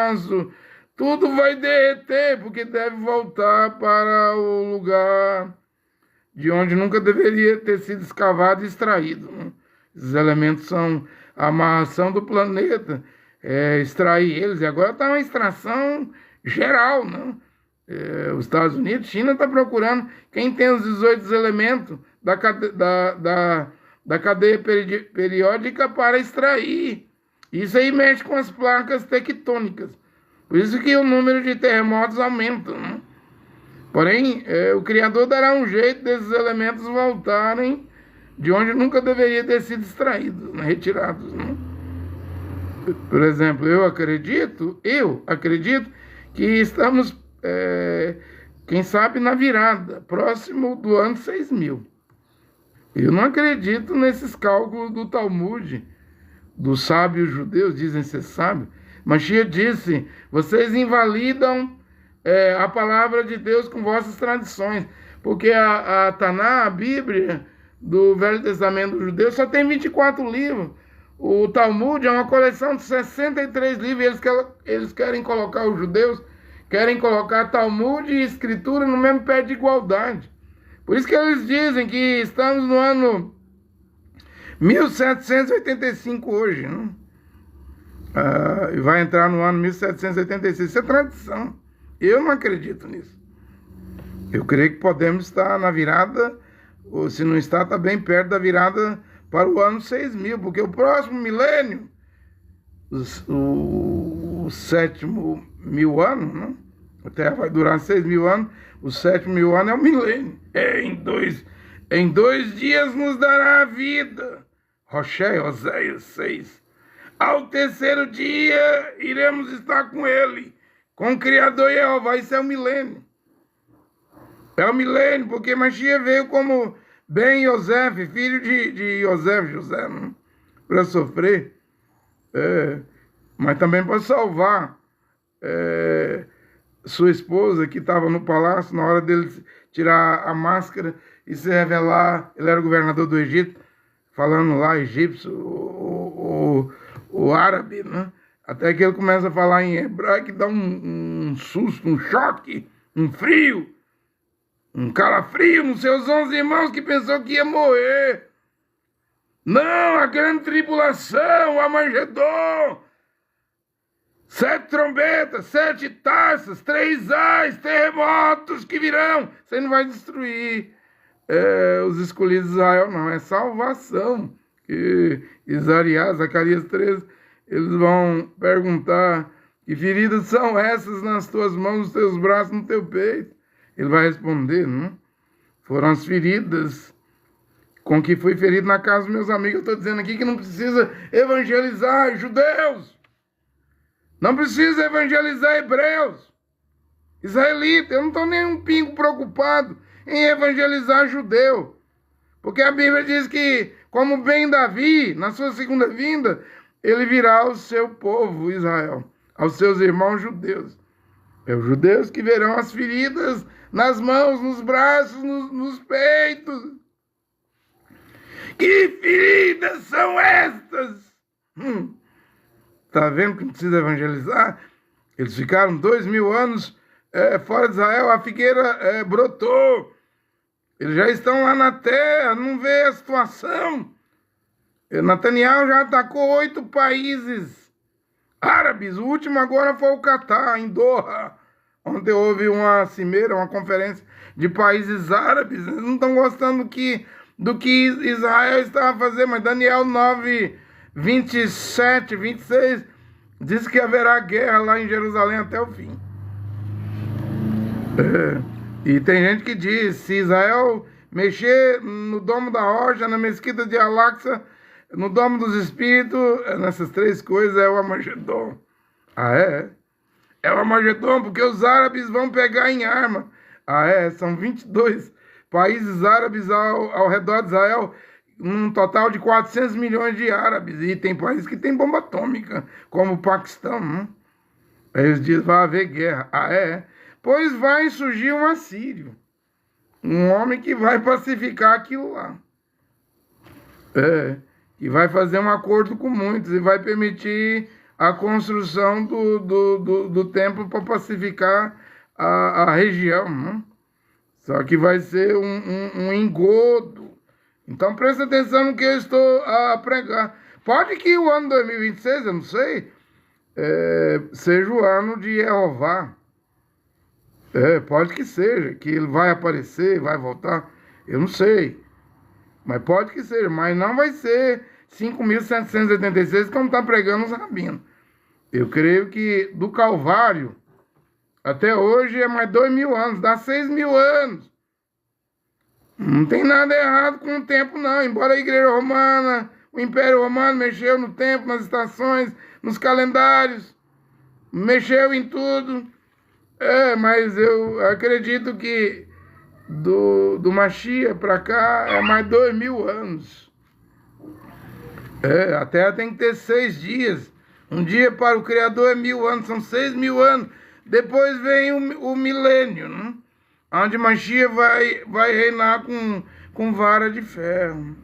aço, tudo vai derreter, porque deve voltar para o lugar de onde nunca deveria ter sido escavado e extraído. Esses elementos são a amarração do planeta, extrair eles, e agora está uma extração geral, os Estados Unidos, China está procurando quem tem os 18 elementos da cadeia periódica para extrair. Isso aí mexe com as placas tectônicas. Por isso que o número de terremotos aumenta. Porém, o Criador dará um jeito desses elementos voltarem de onde nunca deveria ter sido extraídos, retirados. Por exemplo, eu acredito que estamos, quem sabe, na virada, próximo do ano 6.000. Eu não acredito nesses cálculos do Talmud, dos sábios judeus, dizem ser sábios. Mashiach disse, vocês invalidam a palavra de Deus com vossas tradições, porque a Taná, a Bíblia do Velho Testamento judeu, só tem 24 livros. O Talmud é uma coleção de 63 livros, eles querem colocar, os judeus querem colocar Talmud e Escritura no mesmo pé de igualdade. Por isso que eles dizem que estamos no ano 1785 hoje, e vai entrar no ano 1786. Isso é tradição. Eu não acredito nisso. Eu creio que podemos estar na virada, ou se não está bem perto da virada para o ano 6.000, porque o próximo milênio, o 7.000 anos, a Terra vai durar 6.000 anos, o 7.000 anos é o milênio. Em dois dias nos dará a vida. Oséias 6. Ao terceiro dia iremos estar com ele, com o Criador Jeová. Isso é o milênio. É o milênio, porque Mashiach veio como Ben Yosef, filho de José, para sofrer, mas também para salvar sua esposa, que estava no palácio na hora dele tirar a máscara e se revelar. Ele era o governador do Egito, falando lá egípcio, o árabe, até que ele começa a falar em hebraico, que dá um susto, um choque, um frio, um calafrio nos seus 11 irmãos, que pensou que ia morrer. Não, a grande tribulação, o Armagedon, 7 trombetas, 7 taças, 3 ais, terremotos que virão. Você não vai destruir os escolhidos de Israel, não. É salvação. Que Zacarias 13, eles vão perguntar: que feridas são essas nas tuas mãos, nos teus braços, no teu peito? Ele vai responder, foram as feridas com que fui ferido na casa dos meus amigos. Eu estou dizendo aqui que não precisa evangelizar judeus. Não precisa evangelizar hebreus, israelitas. Eu não estou nem um pingo preocupado em evangelizar judeu. Porque a Bíblia diz que, como bem Davi, na sua segunda vinda, ele virá ao seu povo, Israel, aos seus irmãos judeus. É os judeus que verão as feridas nas mãos, nos braços, nos peitos. Que feridas são estas? Está vendo que não precisa evangelizar? Eles ficaram 2.000 anos fora de Israel, a figueira brotou. Eles já estão lá na terra, não vê a situação. Netanyahu já atacou 8 países árabes. O último agora foi o Catar, em Doha. Ontem houve uma cimeira, uma conferência de países árabes. Eles não estão gostando do que Israel estava fazendo, mas Daniel 9, 27, 26 diz que haverá guerra lá em Jerusalém até o fim. E tem gente que diz, se Israel mexer no domo da rocha, na mesquita de Al-Aqsa, no domo dos espíritos, nessas três coisas é o Armagedon. Ah, é? É o Armagedon, porque os árabes vão pegar em arma. Ah, é? São 22 países árabes ao redor de Israel, um total de 400 milhões de árabes. E tem países que tem bomba atômica, como o Paquistão, né? Aí eles dizem, vai haver guerra. Ah, é? Pois vai surgir um assírio. Um homem que vai pacificar aquilo lá. É. E vai fazer um acordo com muitos e vai permitir a construção do templo para pacificar a região, né? Só que vai ser um engodo. Então presta atenção no que eu estou a pregar. Pode que o ano 2026, eu não sei, seja o ano de Jeová. Pode que seja, que ele vai aparecer, vai voltar, eu não sei. Mas pode que seja, mas não vai ser 5.786 como está pregando os rabinos. Eu creio que do Calvário até hoje é mais 2.000 anos, dá 6.000 anos. Não tem nada errado com o tempo, não. Embora a Igreja Romana, o Império Romano mexeu no tempo, nas estações, nos calendários, mexeu em tudo. Mas eu acredito que do Mashiach para cá é mais 2.000 anos. A Terra tem que ter 6 dias. Um dia para o Criador é 1.000 anos, são 6.000 anos. Depois vem o milênio, né? Onde Mashiach vai reinar com vara de ferro.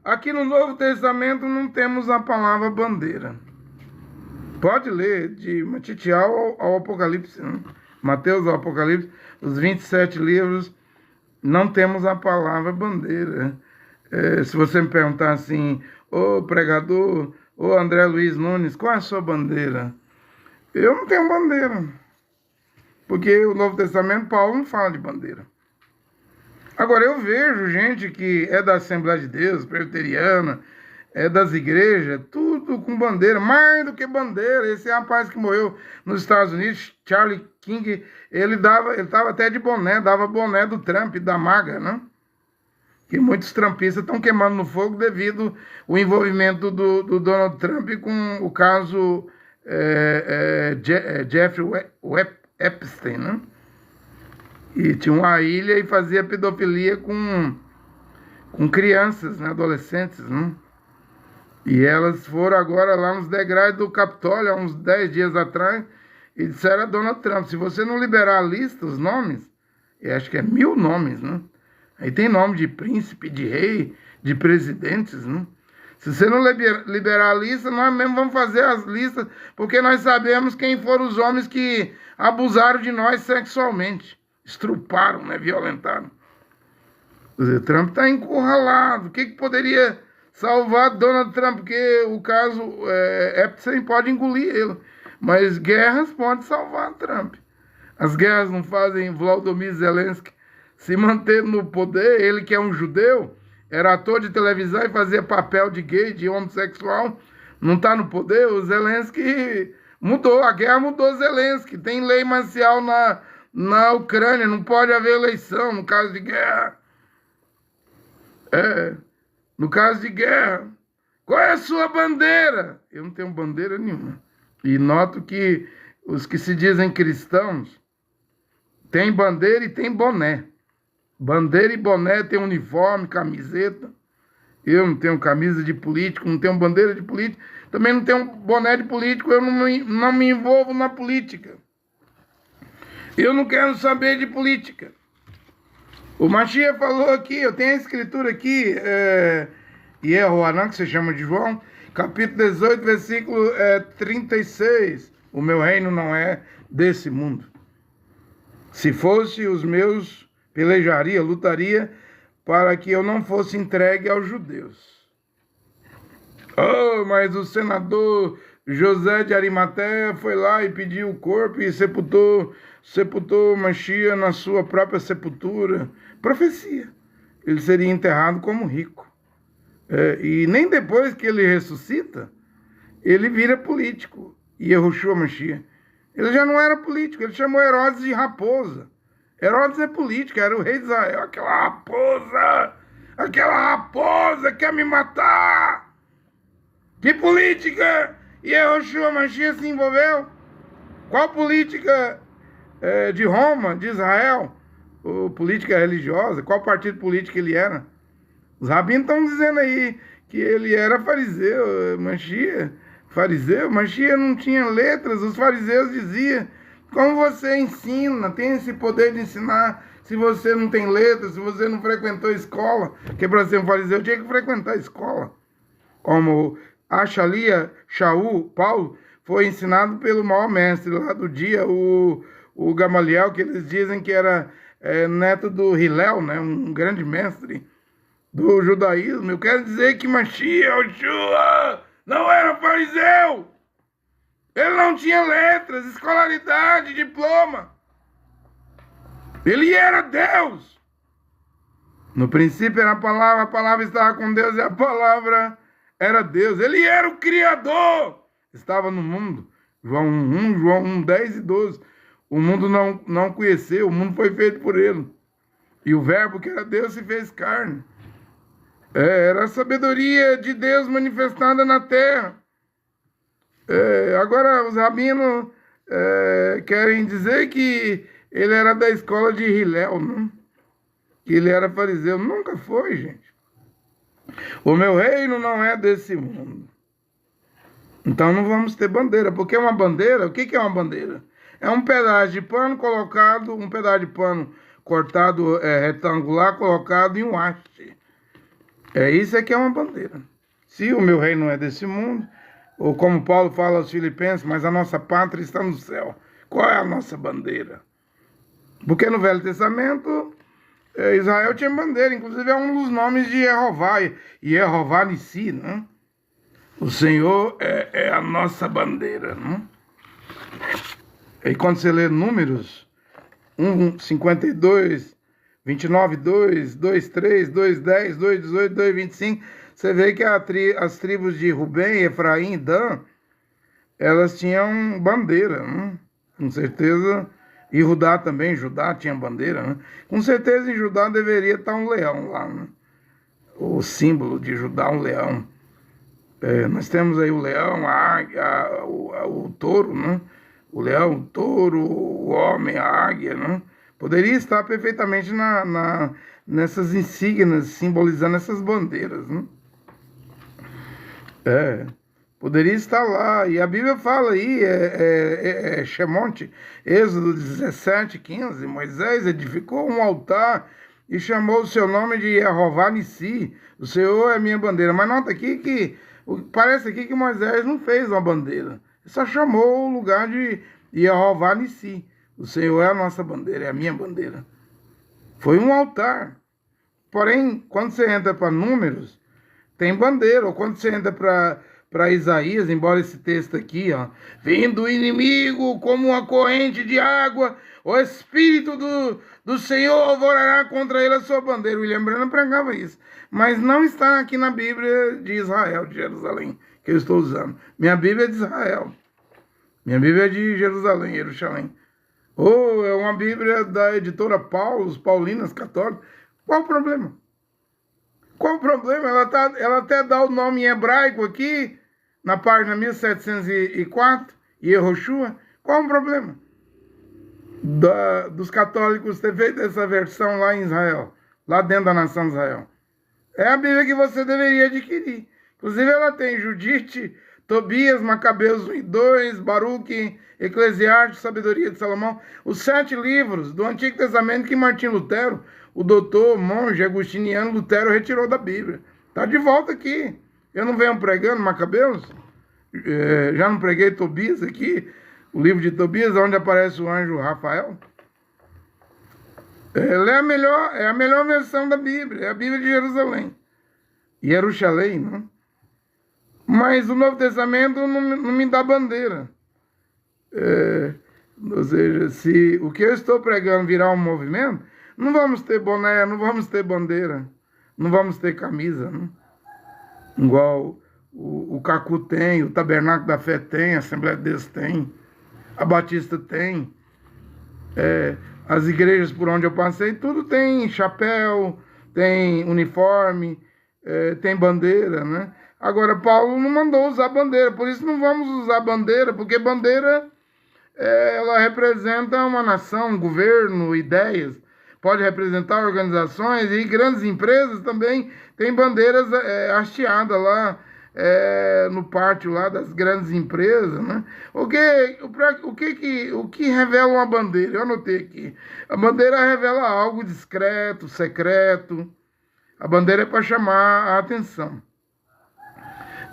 Aqui no Novo Testamento não temos a palavra bandeira. Pode ler de Matitial ao Apocalipse, né? Mateus ao Apocalipse, os 27 livros, não temos a palavra bandeira. Se você me perguntar assim, pregador, André Luiz Nunes, qual é a sua bandeira? Eu não tenho bandeira. Porque o Novo Testamento, Paulo não fala de bandeira. Agora, eu vejo gente que é da Assembleia de Deus, presbiteriana, é das igrejas, tudo com bandeira, mais do que bandeira. Esse rapaz que morreu nos Estados Unidos, Charlie King, ele estava até de boné, dava boné do Trump, da MAGA, né? Que muitos trumpistas estão queimando no fogo devido ao envolvimento do Donald Trump com o caso Jeffrey Epstein, né? E tinha uma ilha e fazia pedofilia com crianças, né, adolescentes, né? E elas foram agora lá nos degraus do Capitólio, há uns 10 dias atrás, e disseram a Donald Trump, se você não liberar a lista, os nomes, eu acho que é 1.000 nomes, né? Aí tem nome de príncipe, de rei, de presidentes, né? Se você não liberar a lista, nós mesmo vamos fazer as listas, porque nós sabemos quem foram os homens que abusaram de nós sexualmente, estruparam, né? Violentaram. Quer dizer, Trump está encurralado. O que poderia salvar Donald Trump? Porque o caso Epstein pode engolir ele, mas guerras podem salvar Trump. As guerras não fazem Volodymyr Zelensky se manter no poder. Ele que é um judeu, era ator de televisão e fazia papel de gay, de homossexual, não está no poder. O Zelensky mudou, a guerra mudou Zelensky. Tem lei marcial na Ucrânia, não pode haver eleição no caso de guerra. No caso de guerra. Qual é a sua bandeira? Eu não tenho bandeira nenhuma. E noto que os que se dizem cristãos têm bandeira e têm boné. Bandeira e boné, tem uniforme, camiseta. Eu não tenho camisa de político, não tenho bandeira de político, também não tenho boné de político, eu não me envolvo na política. Eu não quero saber de política. O Mashiach falou aqui, eu tenho a escritura aqui, Yehoanã, que se chama de João, capítulo 18, versículo 36. O meu reino não é desse mundo. Se fosse os meus, pelejaria, lutaria para que eu não fosse entregue aos judeus. Mas o senador José de Arimateia foi lá e pediu o corpo e sepultou Mashiach na sua própria sepultura. Profecia. Ele seria enterrado como rico. E nem depois que ele ressuscita, ele vira político. E Yehoshua Mashiach. Ele já não era político, ele chamou Herodes de raposa. Herodes é político, era o rei de Israel. Aquela raposa quer me matar. Que política Yehoshua Mashiach se envolveu? Qual política de Roma, de Israel? Ou política religiosa? Qual partido político ele era? Os rabinos estão dizendo aí que ele era fariseu, Mashiach. Fariseu, Mashiach não tinha letras. Os fariseus diziam: como você ensina, tem esse poder de ensinar, se você não tem letras, se você não frequentou a escola? Porque para ser um fariseu tinha que frequentar a escola. Como Achalia, Shaul, Paulo, foi ensinado pelo maior mestre lá do dia, o Gamaliel, que eles dizem que era neto do Hillel, né, um grande mestre do judaísmo. Eu quero dizer que Mashiach, Yoshua, não era fariseu. Ele não tinha letras, escolaridade, diploma. Ele era Deus. No princípio era a palavra estava com Deus e a palavra era Deus. Ele era o Criador. Estava no mundo. João 1, João 1, 10 e 12. O mundo não conheceu, o mundo foi feito por ele. E o verbo que era Deus se fez carne. Era a sabedoria de Deus manifestada na terra. Agora os rabinos querem dizer que ele era da escola de Hillel, não? Que ele era fariseu. Nunca foi, gente. O meu reino não é desse mundo. Então não vamos ter bandeira. Porque uma bandeira, o que é uma bandeira? É um pedaço de pano colocado, um pedaço de pano cortado retangular, colocado em um haste. Isso que é uma bandeira. Se o meu reino não é desse mundo, ou como Paulo fala aos Filipenses, mas a nossa pátria está no céu. Qual é a nossa bandeira? Porque no Velho Testamento, Israel tinha bandeira, inclusive é um dos nomes de Jeová, Jeová Nissi, né? O Senhor é a nossa bandeira, né? E quando você lê Números 1, 52, 29, 2, 2, 3, 2, 10, 2, 18, 2, 25, você vê que as tribos de Rubem, Efraim e Dan, elas tinham bandeira, né? Com certeza. E Judá também, Judá tinha bandeira, né? Com certeza em Judá deveria estar um leão lá, né? O símbolo de Judá, um leão. Nós temos aí o leão, a águia, o touro, né? O leão, o touro, o homem, a águia, né? Poderia estar perfeitamente nessas insígnias, simbolizando essas bandeiras, né? Poderia estar lá. E a Bíblia fala aí, Shemonte, Êxodo 17, 15, Moisés edificou um altar e chamou o seu nome de Jeová Nissi. O Senhor é minha bandeira. Mas nota aqui que parece aqui que Moisés não fez uma bandeira. Ele só chamou o lugar de Jeová Nissi. O Senhor é a nossa bandeira, é a minha bandeira. Foi um altar. Porém, quando você entra para Números, tem bandeira. Ou quando você entra para Isaías, embora esse texto aqui, ó, vindo o inimigo como uma corrente de água, o Espírito do Senhor alvorará contra ele a sua bandeira. William Branham pregava isso. Mas não está aqui na Bíblia de Israel, de Jerusalém, que eu estou usando. Minha Bíblia é de Israel. Minha Bíblia é de Jerusalém, Jerusalém. Ou é uma Bíblia da editora Paulos, Paulinas, Católicas. Qual o problema? Qual o problema? Ela até dá o nome em hebraico aqui, na página 1704, Yehoshua. Qual o problema dos católicos ter feito essa versão lá em Israel, lá dentro da nação de Israel? É a Bíblia que você deveria adquirir. Inclusive ela tem Judite, Tobias, Macabeus 1 e 2, Baruque, Eclesiastes, Sabedoria de Salomão, os 7 livros do Antigo Testamento que Martim Lutero, o doutor, monge, agustiniano Lutero, retirou da Bíblia. Está de volta aqui. Eu não venho pregando Macabeus? Já não preguei Tobias aqui, o livro de Tobias, onde aparece o anjo Rafael? Ela é a melhor versão da Bíblia, é a Bíblia de Jerusalém. Jerusalém, não? Mas o Novo Testamento não me dá bandeira. Ou seja, se o que eu estou pregando virar um movimento, não vamos ter boné, não vamos ter bandeira, não vamos ter camisa, não? Igual o Cacu tem, o Tabernáculo da Fé tem, a Assembleia de Deus tem. a Batista tem, as igrejas por onde eu passei, tudo tem chapéu, tem uniforme, tem bandeira, né? Agora, Paulo não mandou usar bandeira, por isso não vamos usar bandeira, porque bandeira, ela representa uma nação, um governo, ideias, pode representar organizações e grandes empresas também têm bandeiras hasteadas lá no pátio lá das grandes empresas, né? O que revela uma bandeira? Eu anotei aqui. A bandeira revela algo discreto, secreto. A bandeira é para chamar a atenção.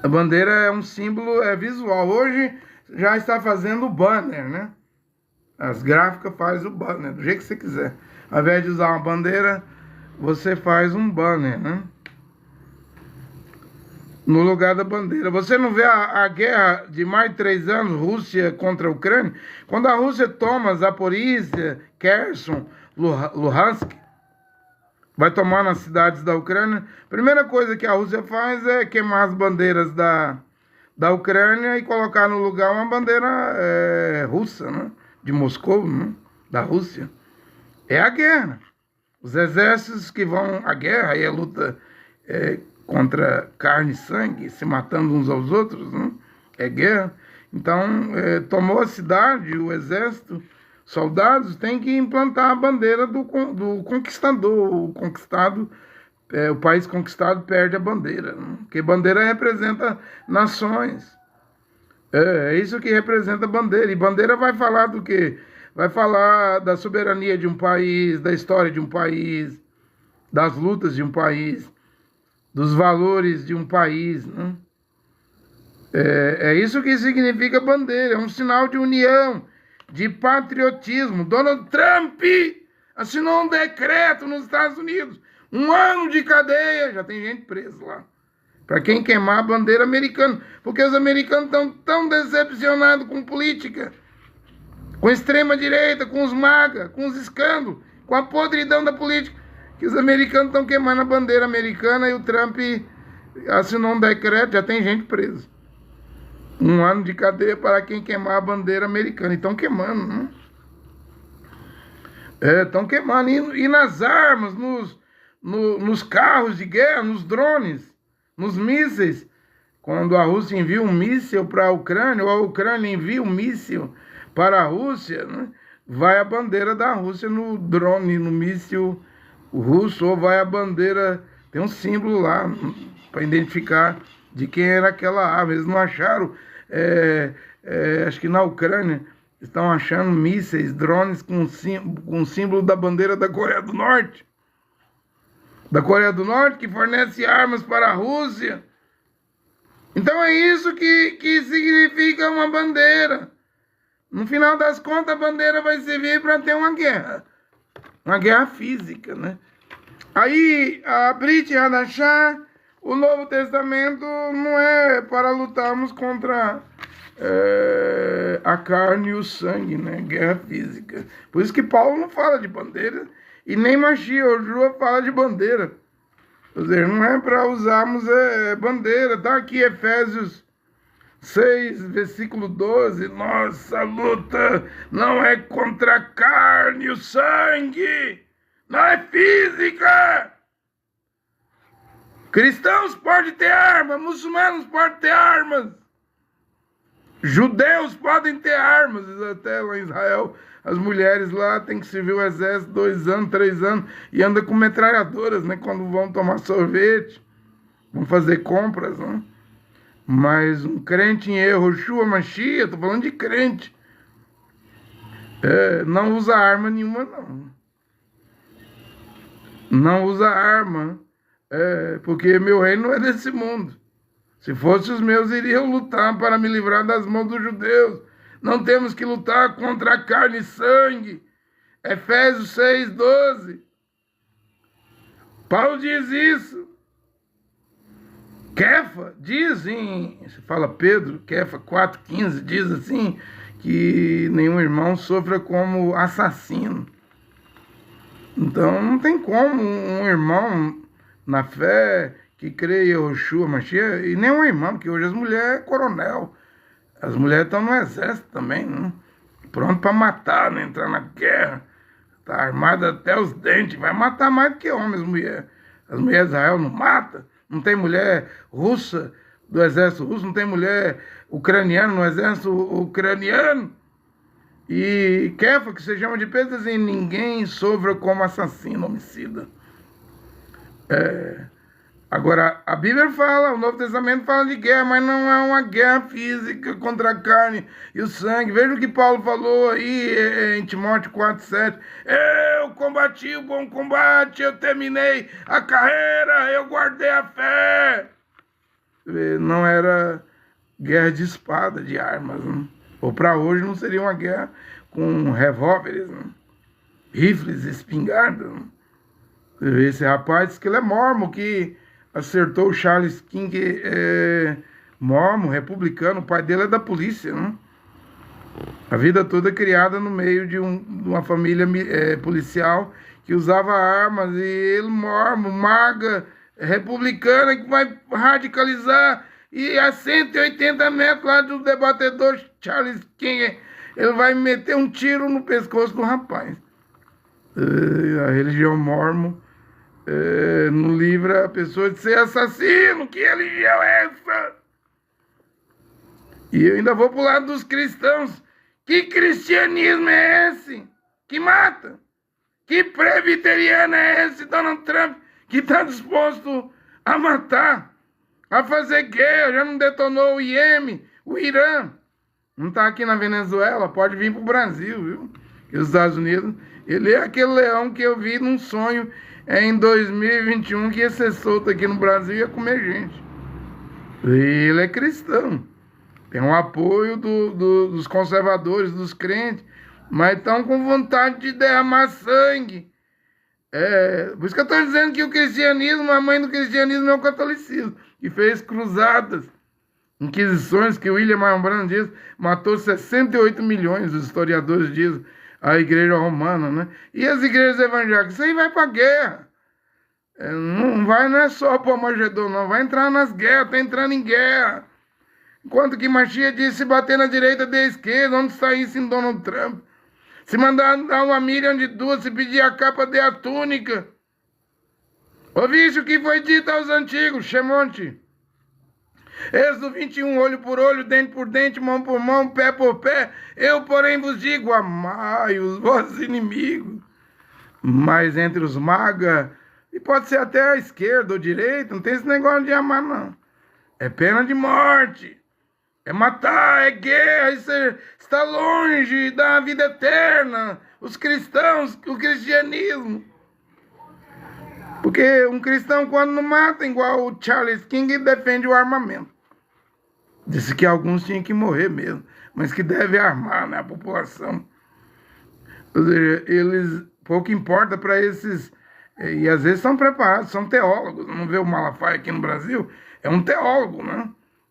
A bandeira é um símbolo visual. Hoje já está fazendo o banner, né? As gráficas fazem o banner, do jeito que você quiser. Ao invés de usar uma bandeira, você faz um banner, né? No lugar da bandeira. Você não vê a guerra de mais de 3 anos, Rússia contra a Ucrânia? Quando a Rússia toma Zaporizhia, Kherson, Luhansk, vai tomar nas cidades da Ucrânia, a primeira coisa que a Rússia faz é queimar as bandeiras da Ucrânia e colocar no lugar uma bandeira russa, né? De Moscou, né? Da Rússia. É a guerra. Os exércitos que vão à guerra e a luta contra carne e sangue, se matando uns aos outros, né? É guerra. Então, tomou a cidade, o exército, soldados têm que implantar a bandeira do conquistador. O conquistado, o país conquistado perde a bandeira, né? Porque bandeira representa nações. É isso que representa a bandeira. E bandeira vai falar do quê? Vai falar da soberania de um país, da história de um país, das lutas de um país, dos valores de um país, né? É isso que significa bandeira. É um sinal de união, de patriotismo. Donald Trump assinou um decreto nos Estados Unidos. 1 ano de cadeia. Já tem gente presa lá. Para quem queimar a bandeira americana. Porque os americanos estão tão decepcionados com política. Com a extrema-direita, com os MAGA, com os escândalos, com a podridão da política, que os americanos estão queimando a bandeira americana e o Trump assinou um decreto, já tem gente presa. 1 ano de cadeia para quem queimar a bandeira americana. E estão queimando, né? Estão queimando. E nas armas, nos carros de guerra, nos drones, nos mísseis. Quando a Rússia envia um míssil para a Ucrânia, ou a Ucrânia envia um míssil para a Rússia, né? Vai a bandeira da Rússia no drone, no míssil russo, ou vai a bandeira, tem um símbolo lá para identificar de quem era aquela arma. Eles não acharam, acho que na Ucrânia estão achando mísseis, drones com símbolo da bandeira da Coreia do Norte. Da Coreia do Norte, que fornece armas para a Rússia. Então é isso que significa uma bandeira. No final das contas, a bandeira vai servir para ter uma guerra física, né? Aí, a Brit Hadashah, o Novo Testamento não é para lutarmos contra a carne e o sangue, né? Guerra física. Por isso que Paulo não fala de bandeira e nem Mashiach, Yoshua fala de bandeira. Ou seja, não é para usarmos bandeira. Tá aqui Efésios 6, versículo 12, nossa luta não é contra a carne e o sangue, não é física. Cristãos podem ter armas, muçulmanos podem ter armas, judeus podem ter armas, até lá em Israel, as mulheres lá têm que servir o exército 2 anos, 3 anos, e andam com metralhadoras, né, quando vão tomar sorvete, vão fazer compras, né? Mas um crente em Yehoshua Mashiach, estou falando de crente, não usa arma nenhuma, não. Não usa arma, porque meu reino não é desse mundo. Se fosse os meus, iriam lutar para me livrar das mãos dos judeus. Não temos que lutar contra a carne e sangue. Efésios 6, 12. Paulo diz isso. Kefa diz se fala Pedro, Kefa 4,15, diz assim, que nenhum irmão sofra como assassino. Então não tem como um irmão na fé que crê em Yehoshua Mashiach, e nem um irmão, porque hoje as mulheres é coronel, as mulheres estão no exército também, né? pronto para matar, né? Entrar na guerra. Tá armado até os dentes. Vai matar mais do que homens, mulheres. As mulheres de Israel não matam. Não tem mulher russa do exército russo, não tem mulher ucraniana no exército ucraniano. E Kefa, que se chama de Pedro, assim, ninguém sofra como assassino, homicida. Agora, a Bíblia fala, o Novo Testamento fala de guerra, mas não é uma guerra física contra a carne e o sangue. Veja o que Paulo falou aí em Timóteo 4,7. Eu combati o bom combate, eu terminei a carreira, eu guardei a fé. Não era guerra de espada, de armas, né? Ou para hoje não seria uma guerra com revólveres, né? Rifles, espingardas, né? Esse rapaz disse que ele é mormon, que acertou o Charles King, mormon, republicano. O pai dele é da polícia, né? A vida toda criada no meio de uma família policial que usava armas, e ele mormon, maga, republicana, que vai radicalizar, e a 180 metros lá do debatedor Charles King, ele vai meter um tiro no pescoço do rapaz. A religião mormon não livra a pessoa de ser assassino. Que religião é essa? E eu ainda vou pro lado dos cristãos. Que cristianismo é esse que mata? Que presbiteriano é esse, Donald Trump, que está disposto a matar, a fazer guerra? Já não detonou o Iêmen, o Irã? Não está aqui na Venezuela, pode vir pro Brasil, viu? E os Estados Unidos, ele é aquele leão que eu vi num sonho em 2021, que ia ser solto aqui no Brasil e ia comer gente. E ele é cristão. Tem um apoio dos conservadores, dos crentes, mas estão com vontade de derramar sangue. Por isso que eu estou dizendo que o cristianismo, a mãe do cristianismo é o catolicismo, que fez cruzadas, inquisições, que William Marbrand diz, matou 68 milhões, os historiadores dizem, a igreja romana, né? E as igrejas evangélicas, isso aí vai para a guerra. Não é só para o Armagedon, não. Vai entrar nas guerras, está entrando em guerra. Enquanto que Machia disse, se bater na direita, dê à esquerda. Onde está isso em Donald Trump? Se mandar dar uma milha de duas, se pedir a capa, dê a túnica. Ouviste o que foi dito aos antigos, Chemonte? Êxodo 21, olho por olho, dente por dente, mão por mão, pé por pé. Eu, porém, vos digo, amai os vossos inimigos. Mas entre os maga, e pode ser até a esquerda ou direita, não tem esse negócio de amar, não. É pena de morte. É matar, é guerra, isso está longe da vida eterna. Os cristãos, o cristianismo. Porque um cristão, quando não mata, igual o Charles King, defende o armamento. Disse que alguns tinham que morrer mesmo, mas que deve armar, né, a população. Ou seja, eles, pouco importa para esses, e às vezes são preparados, são teólogos. Não vê o Malafaia aqui no Brasil? É um teólogo, né?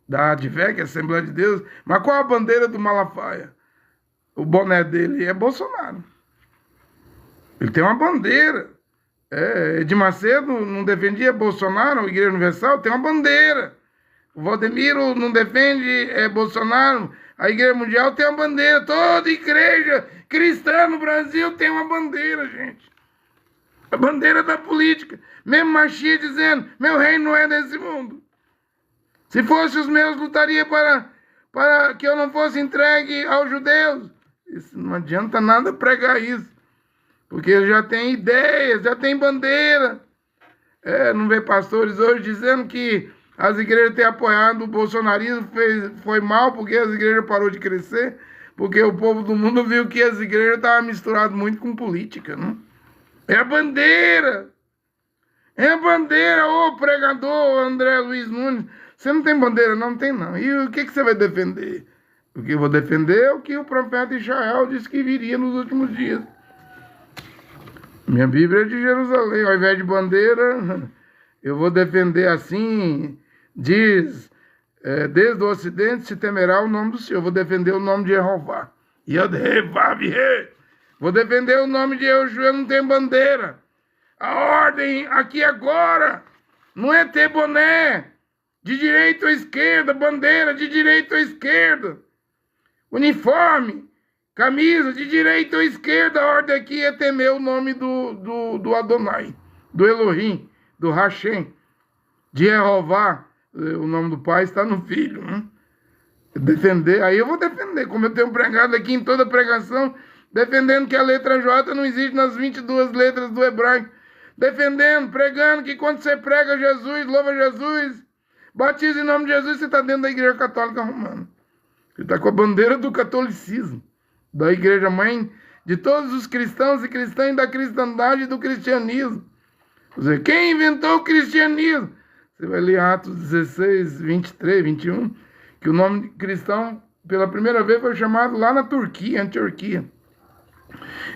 Da ADVEC, Assembleia de Deus. Mas qual a bandeira do Malafaia? O boné dele é Bolsonaro. Ele tem uma bandeira. Edir Macedo não defendia Bolsonaro, a Igreja Universal tem uma bandeira. O Valdemiro não defende Bolsonaro, a Igreja Mundial tem uma bandeira. Toda igreja cristã no Brasil tem uma bandeira, gente. A bandeira da política. Mesmo Machia dizendo, meu reino não é desse mundo. Se fosse os meus, lutaria para que eu não fosse entregue aos judeus. Isso não adianta nada pregar isso. Porque ele já tem ideias, já tem bandeira. Não vê pastores hoje dizendo que as igrejas têm apoiado o bolsonarismo, foi mal porque as igrejas pararam de crescer, porque o povo do mundo viu que as igrejas estavam misturadas muito com política, né? É a bandeira. É a bandeira, ô pregador André Luiz Nunes. Você não tem bandeira? Não tem, não. E o que você vai defender? O que eu vou defender é o que o profeta Israel disse que viria nos últimos dias. Minha Bíblia é de Jerusalém. Ao invés de bandeira, eu vou defender assim, diz, desde o ocidente se temerá o nome do Senhor. Eu vou defender o nome de Jeová. Vou defender o nome de Jeová, eu não tenho bandeira. A ordem aqui agora não é ter boné de direita ou esquerda, bandeira de direita ou esquerda, uniforme, camisa de direita ou esquerda, a ordem aqui é temer o nome do Adonai, do Elohim, do Hashem, de Jeová. O nome do pai está no filho, né? Defender, aí eu vou defender, como eu tenho pregado aqui em toda pregação, defendendo que a letra J não existe nas 22 letras do hebraico, defendendo, pregando que quando você prega Jesus, louva Jesus, batiza em nome de Jesus, você está dentro da Igreja Católica Romana. Você está com a bandeira do catolicismo, da Igreja Mãe de todos os cristãos e cristãs da cristandade e do cristianismo. Ou seja, quem inventou o cristianismo? Você vai ler Atos 16, 23, 21, que o nome cristão, pela primeira vez, foi chamado lá na Turquia, Antioquia.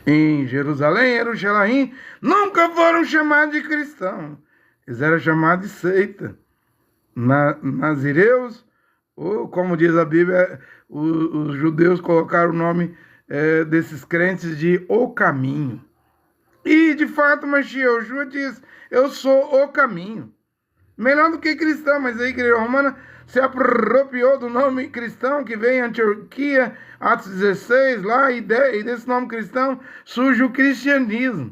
Em Jerusalém, Jerusalém, nunca foram chamados de cristãos. Eles eram chamados de seita. Nazireus, ou como diz a Bíblia, os judeus colocaram o nome desses crentes de O Caminho. E, de fato, Mashiach Yoshua diz, eu sou o caminho. Melhor do que cristão, mas a Igreja Romana se apropriou do nome cristão que vem em Antioquia, Atos 16, lá, e desse nome cristão surge o cristianismo.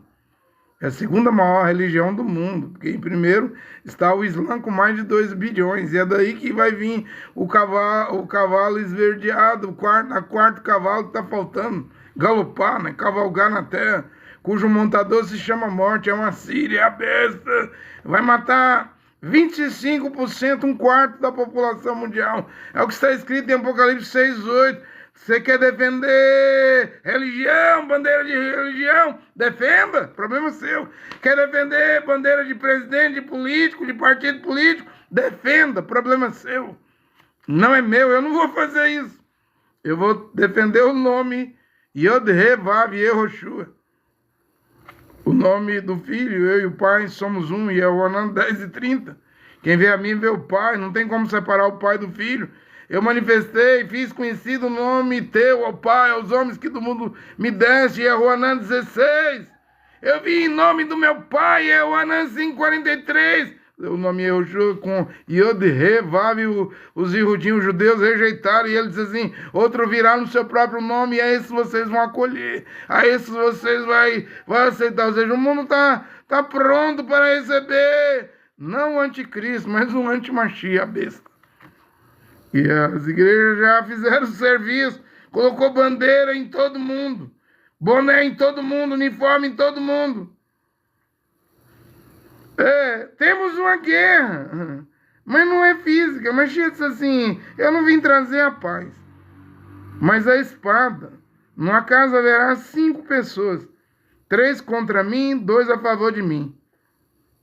É a segunda maior religião do mundo, porque em primeiro está o Islã com mais de 2 bilhões, e é daí que vai vir o cavalo esverdeado, a quarto cavalo que está faltando, galopar, né, cavalgar na terra, cujo montador se chama morte, é uma síria, é a besta, vai matar 25%, um quarto da população mundial. É o que está escrito em Apocalipse 6:8. Você quer defender religião, bandeira de religião? Defenda, problema seu. Quer defender bandeira de presidente, de político, de partido político? Defenda, problema seu. Não é meu, eu não vou fazer isso. Eu vou defender o nome Yod-He-Vav Yehoshua. O nome do filho, eu e o pai somos um, e é o Anan 10:30. Quem vê a mim vê o pai, não tem como separar o pai do filho. Eu manifestei, fiz conhecido o nome teu, ó Pai, aos homens que do mundo me deste, é o Anan 16. Eu vim em nome do meu pai, é o Anan 5:43. O nome é Yoshua com Yod-He-Vav, os Ihudim, judeus, rejeitaram, e ele diz assim, outro virá no seu próprio nome, e a esses vocês vão acolher, a esses vocês vão aceitar. Ou seja, o mundo tá pronto para receber, não o anticristo, mas o anti-Mashiach, a besta. E as igrejas já fizeram o serviço, colocou bandeira em todo mundo, boné em todo mundo, uniforme em todo mundo. Temos uma guerra, mas não é física. Mas diz assim, eu não vim trazer a paz, mas a espada. Numa casa haverá 5 pessoas, 3 contra mim, 2 a favor de mim.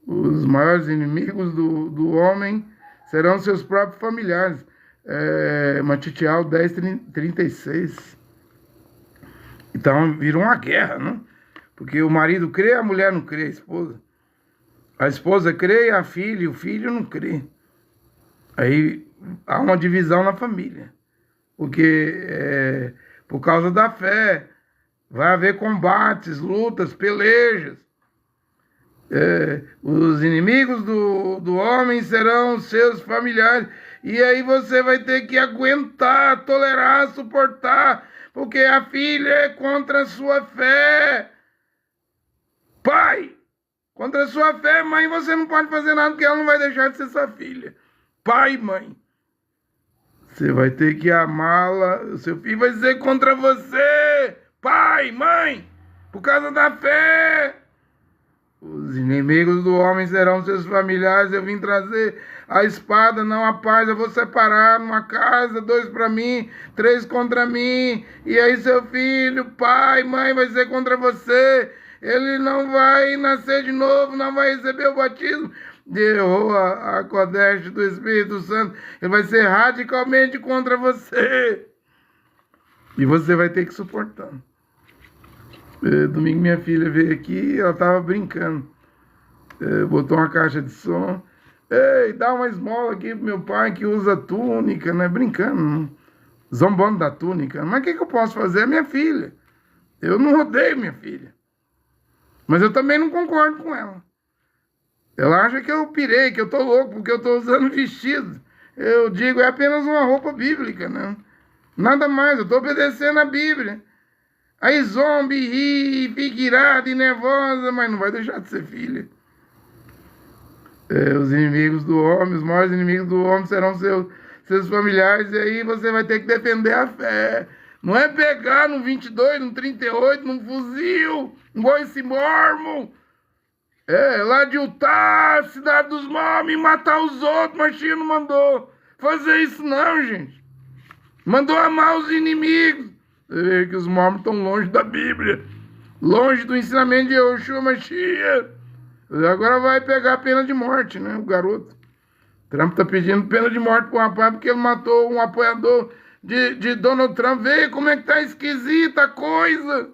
Os maiores inimigos do homem serão seus próprios familiares. Matitial 10:36. Então virou uma guerra, né? Porque o marido crê, a mulher não crê, a esposa. A esposa crê, a filha e o filho não crê. Aí há uma divisão na família. Porque por causa da fé vai haver combates, lutas, pelejas. Os inimigos do homem serão seus familiares. E aí você vai ter que aguentar, tolerar, suportar. Porque a filha é contra a sua fé. Pai! Contra a sua fé, mãe, você não pode fazer nada porque ela não vai deixar de ser sua filha. Pai e mãe. Você vai ter que amá-la. O seu filho vai dizer contra você. Pai, mãe, por causa da fé. Os inimigos do homem serão seus familiares. Eu vim trazer a espada, não a paz. Eu vou separar numa casa, 2 para mim, 3 contra mim. E aí seu filho, pai, mãe, vai ser contra você. Ele não vai nascer de novo, não vai receber o batismo de a Kodesh do Espírito Santo. Ele vai ser radicalmente contra você. E você vai ter que suportar. Domingo minha filha veio aqui, ela estava brincando. Botou uma caixa de som. Ei, dá uma esmola aqui pro meu pai que usa túnica, né? Brincando, zombando da túnica. Mas o que eu posso fazer? É minha filha. Eu não odeio minha filha. Mas eu também não concordo com ela. Ela acha que eu pirei, que eu tô louco, porque eu tô usando vestido. Eu digo, é apenas uma roupa bíblica, né? Nada mais, eu tô obedecendo a Bíblia. Aí zombie ri, fica irada e nervosa, mas não vai deixar de ser filha. Os inimigos do homem, os maiores inimigos do homem serão seus familiares, e aí você vai ter que defender a fé. Não é pegar num 22, num 38, num fuzil, igual esse mormon. Lá de Utah, cidade dos mormons, matar os outros, mas Chia não mandou fazer isso não, gente. Mandou amar os inimigos. Você vê que os mormons estão longe da Bíblia, longe do ensinamento de Yoshua Mashiach. Agora vai pegar a pena de morte, né, o garoto. Trump tá pedindo pena de morte pro rapaz porque ele matou um apoiador de Donald Trump. Vê como é que tá esquisita a coisa.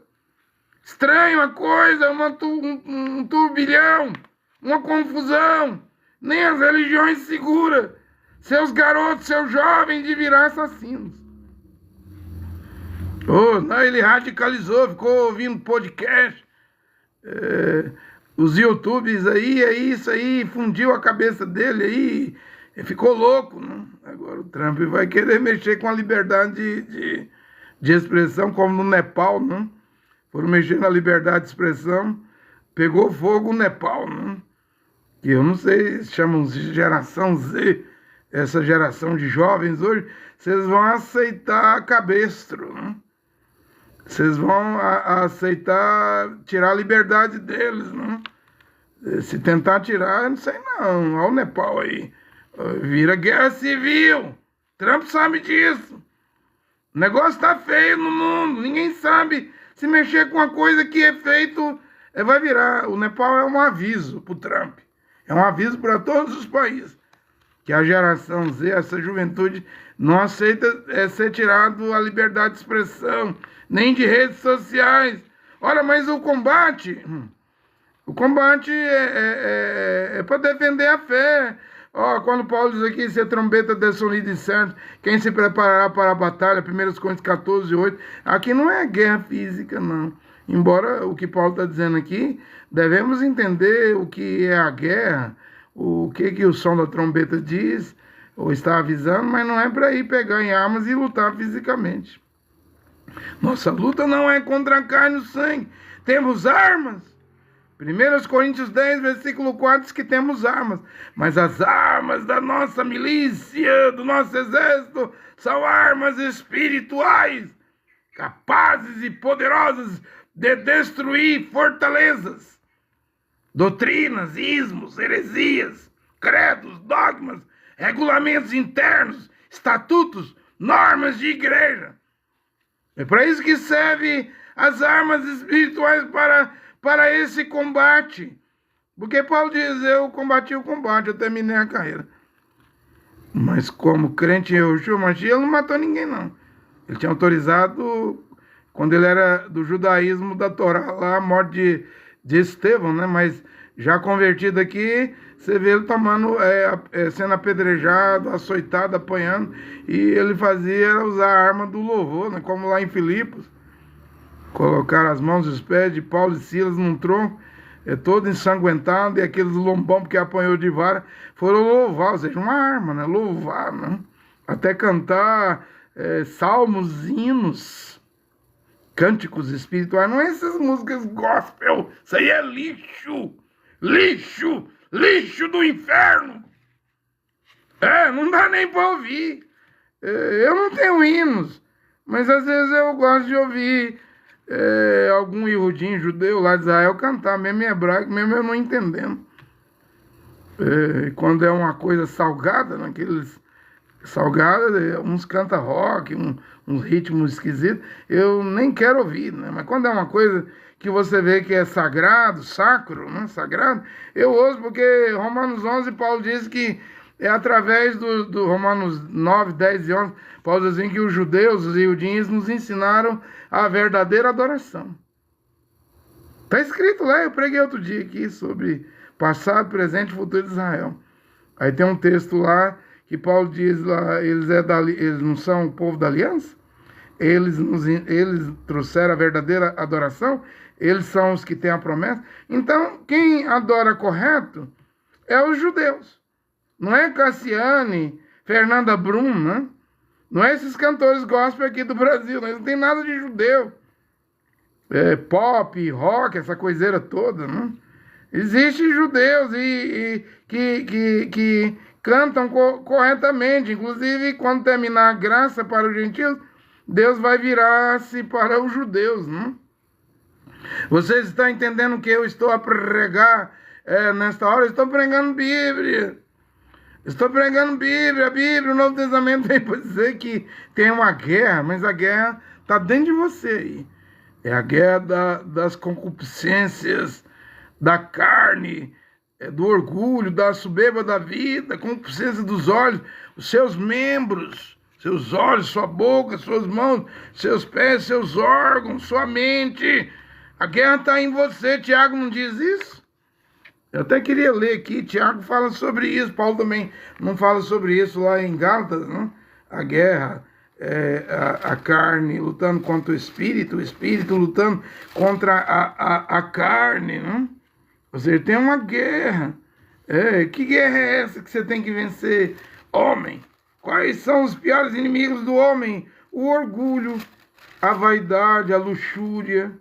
Estranho a coisa, um turbilhão, uma confusão. Nem as religiões seguram seus garotos, seus jovens de virar assassinos. Não, ele radicalizou, ficou ouvindo podcast. Os YouTubes aí, isso aí, fundiu a cabeça dele aí, ficou louco, né? Agora o Trump vai querer mexer com a liberdade de expressão, como no Nepal, né? Foram mexer na liberdade de expressão, pegou fogo o Nepal, né? Que eu não sei, chamam de geração Z, essa geração de jovens hoje, vocês vão aceitar cabestro, né? Vocês vão aceitar tirar a liberdade deles, né? Se tentar tirar, eu não sei não. Olha o Nepal aí. Vira guerra civil. Trump sabe disso. O negócio tá feio no mundo. Ninguém sabe se mexer com uma coisa que é feito, vai virar. O Nepal é um aviso pro Trump. É um aviso para todos os países. Que a geração Z, essa juventude, não aceita ser tirado a liberdade de expressão, nem de redes sociais. Olha, mas o combate é para defender a fé. Quando Paulo diz aqui, se a trombeta der sonido incerto, quem se preparará para a batalha, 1 Coríntios 14, 8, aqui não é guerra física, não. Embora o que Paulo está dizendo aqui, devemos entender o que é a guerra, o que o som da trombeta diz, ou está avisando, mas não é para ir pegar em armas e lutar fisicamente. Nossa luta não é contra a carne e o sangue. Temos armas. 1 Coríntios 10, versículo 4 diz que temos armas. Mas as armas da nossa milícia, do nosso exército, são armas espirituais, capazes e poderosas de destruir fortalezas, doutrinas, ismos, heresias, credos, dogmas, regulamentos internos, estatutos, normas de igreja. É para isso que servem as armas espirituais para esse combate. Porque Paulo diz, eu combati o combate, eu terminei a carreira. Mas como crente em Yoshua Mashiach, ele não matou ninguém, não. Ele tinha autorizado, quando ele era do judaísmo, da Torá, lá a morte de Estevão, né? Mas já convertido aqui, você vê ele tomando, sendo apedrejado, açoitado, apanhando, e ele fazia usar a arma do louvor, né? Como lá em Filipos, colocaram as mãos e os pés de Paulo e Silas num tronco, todo ensanguentado, e aqueles lombão que apanhou de vara, foram louvar, ou seja, uma arma, né? Louvar, né? Até cantar salmos, hinos, cânticos espirituais, não é essas músicas gospel, isso aí é lixo, lixo, lixo do inferno. Não dá nem para ouvir. Eu não tenho hinos, mas às vezes eu gosto de ouvir algum iudinho judeu lá de Israel cantar, mesmo em hebraico, mesmo eu não entendendo. Quando é uma coisa salgada, naqueles salgada, uns cantam rock, uns ritmos esquisitos, eu nem quero ouvir, né? Mas quando é uma coisa que você vê que é sagrado, sacro, né? Sagrado, eu ouço, porque Romanos 11, Paulo diz que é através do Romanos 9, 10 e 11, Paulo diz assim que os judeus, os iudinhos, nos ensinaram a verdadeira adoração. Está escrito lá, eu preguei outro dia aqui sobre passado, presente e futuro de Israel. Aí tem um texto lá que Paulo diz lá, eles não são o povo da aliança? Eles trouxeram a verdadeira adoração? Eles são os que têm a promessa? Então, quem adora correto é os judeus. Não é Cassiane, Fernanda Brum, né? Não é esses cantores gospel aqui do Brasil, não tem nada de judeu. pop, rock, essa coiseira toda, né? Existem judeus que cantam corretamente. Inclusive, quando terminar a graça para os gentios, Deus vai virar-se para os judeus, né? Vocês estão entendendo que eu estou a pregar nesta hora? Eu estou pregando Bíblia. Estou pregando Bíblia. A Bíblia, o Novo Testamento vem para dizer que tem uma guerra, mas a guerra está dentro de você aí. É a guerra das concupiscências, da carne, do orgulho, da soberba da vida, concupiscência dos olhos, os seus membros, seus olhos, sua boca, suas mãos, seus pés, seus órgãos, sua mente. A guerra está em você. Tiago não diz isso? Eu até queria ler aqui. Tiago fala sobre isso. Paulo também não fala sobre isso lá em Gálatas, né? A guerra, a carne lutando contra o espírito lutando contra a carne, né? Ou seja, tem uma guerra. Que guerra é essa que você tem que vencer, homem? Quais são os piores inimigos do homem? O orgulho, a vaidade, a luxúria,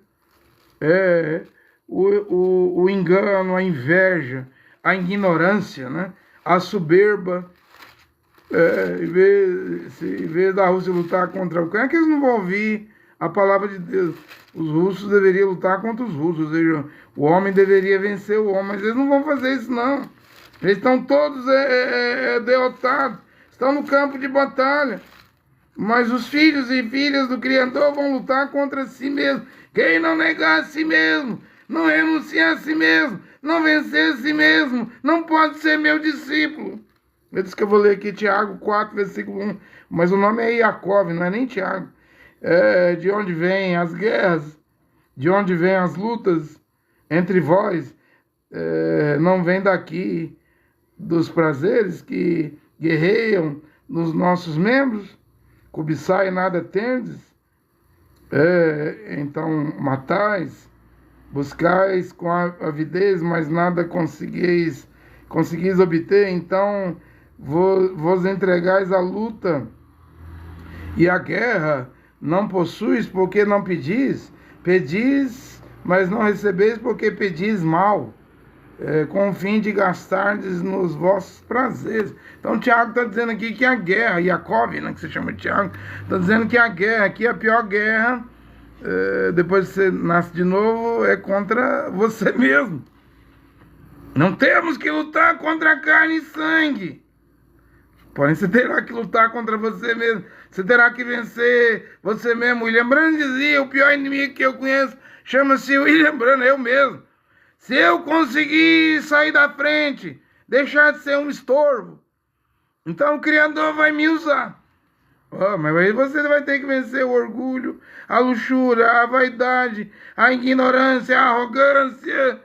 o engano, a inveja, a ignorância, né? A soberba. Em vez da Rússia lutar contra a Ucrânia, que eles não vão ouvir a palavra de Deus. Os russos deveriam lutar contra os russos, ou seja, o homem deveria vencer o homem, mas eles não vão fazer isso, não. Eles estão todos derrotados, estão no campo de batalha. Mas os filhos e filhas do Criador vão lutar contra si mesmo. Quem não negar a si mesmo, não renunciar a si mesmo, não vencer a si mesmo, não pode ser meu discípulo. Eu disse que eu vou ler aqui Tiago 4, versículo 1, mas o nome é Iacov, não é nem Tiago. De onde vêm as guerras, de onde vêm as lutas entre vós, não vem daqui dos prazeres que guerreiam nos nossos membros, cobiçai e nada tendes, então matais, buscais com avidez, mas nada conseguis obter, então vos entregais à luta e à guerra. Não possuis porque não pedis, pedis, mas não recebeis porque pedis mal, com o fim de gastardes nos vossos prazeres. Então Tiago está dizendo aqui que a guerra, Iacov, né, que se chama Tiago, está dizendo que a guerra, aqui a pior guerra, depois que você nasce de novo, é contra você mesmo. Não temos que lutar contra carne e sangue. Porém, você terá que lutar contra você mesmo. Você terá que vencer você mesmo. William Branham dizia, o pior inimigo que eu conheço chama-se William Branham, eu mesmo. Se eu conseguir sair da frente, deixar de ser um estorvo, então o Criador vai me usar. Mas aí você vai ter que vencer o orgulho, a luxúria, a vaidade, a ignorância, a arrogância,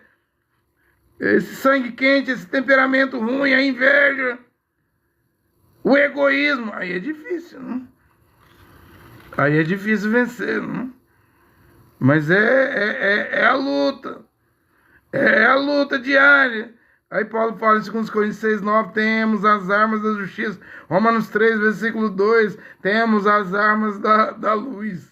esse sangue quente, esse temperamento ruim, a inveja, o egoísmo. Aí é difícil, né? Aí é difícil vencer, né? Mas é a luta. É a luta diária. Aí Paulo fala em 2 Coríntios 6:9, temos as armas da justiça. Romanos 3, versículo 2, temos as armas da luz.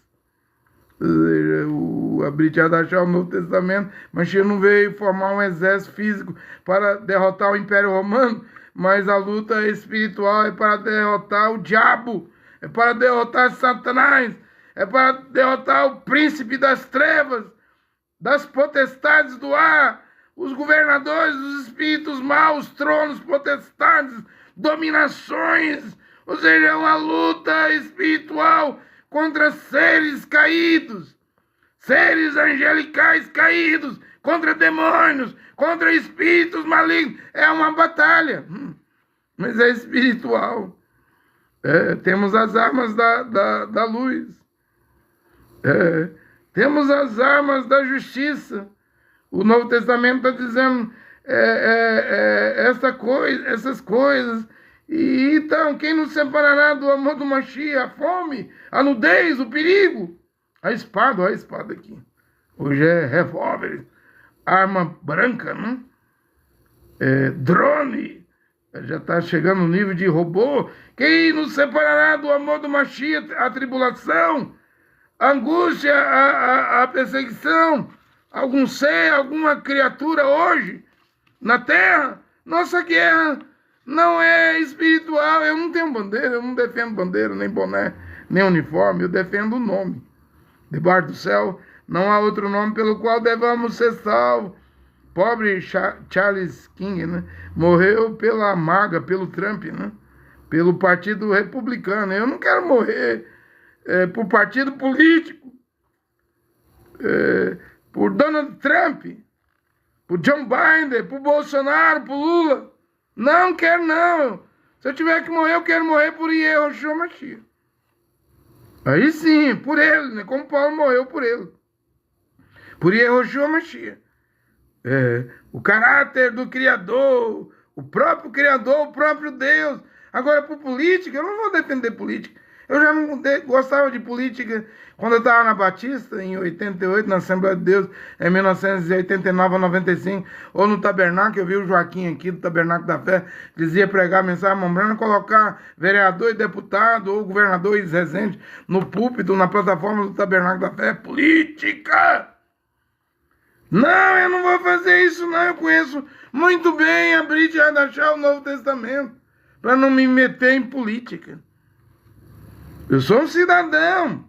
O Abrit de achar o Novo Testamento, mas não veio formar um exército físico para derrotar o Império Romano, mas a luta espiritual é para derrotar o diabo, é para derrotar Satanás, é para derrotar o príncipe das trevas, das potestades do ar, os governadores dos espíritos maus, tronos, potestades, dominações. Ou seja, é uma luta espiritual contra seres caídos, seres angelicais caídos, contra demônios, contra espíritos malignos. É uma batalha, mas é espiritual. Temos as armas da luz. Temos as armas da justiça. O Novo Testamento está dizendo essas coisas. E então, quem nos separará do amor do Mashiach? A fome, a nudez, o perigo, a espada. Olha a espada aqui. Hoje é revólver, arma branca, né? Drone. Já está chegando no nível de robô. Quem nos separará do amor do Mashiach? A tribulação, a angústia, a perseguição, algum ser, alguma criatura hoje na terra. Nossa guerra não é espiritual. Eu não tenho bandeira, eu não defendo bandeira, nem boné, nem uniforme. Eu defendo o nome. Debaixo do céu não há outro nome pelo qual devamos ser salvos. Pobre Charles King, né? Morreu pela MAGA, pelo Trump, né? Pelo Partido Republicano. Eu não quero morrer por partido político, por Donald Trump, por John Biden, por Bolsonaro, por Lula. Não quero, não. Se eu tiver que morrer, eu quero morrer por Yeshua Mashiach. Aí sim, por ele, né? Como Paulo morreu por ele. Por Yeshua Mashiach. O caráter do Criador, o próprio Criador, o próprio Deus. Agora, por política, eu não vou defender política. Eu já não gostava de política quando eu estava na Batista, em 88, na Assembleia de Deus, em 1989 a 95, ou no Tabernáculo. Eu vi o Joaquim aqui do Tabernáculo da Fé, dizia pregar a mensagem membrana, colocar vereador e deputado, ou governador e Resende no púlpito, na plataforma do Tabernáculo da Fé. Política! Não, eu não vou fazer isso, não. Eu conheço muito bem a Brit Hadashah, o Novo Testamento, para não me meter em política. Eu sou um cidadão.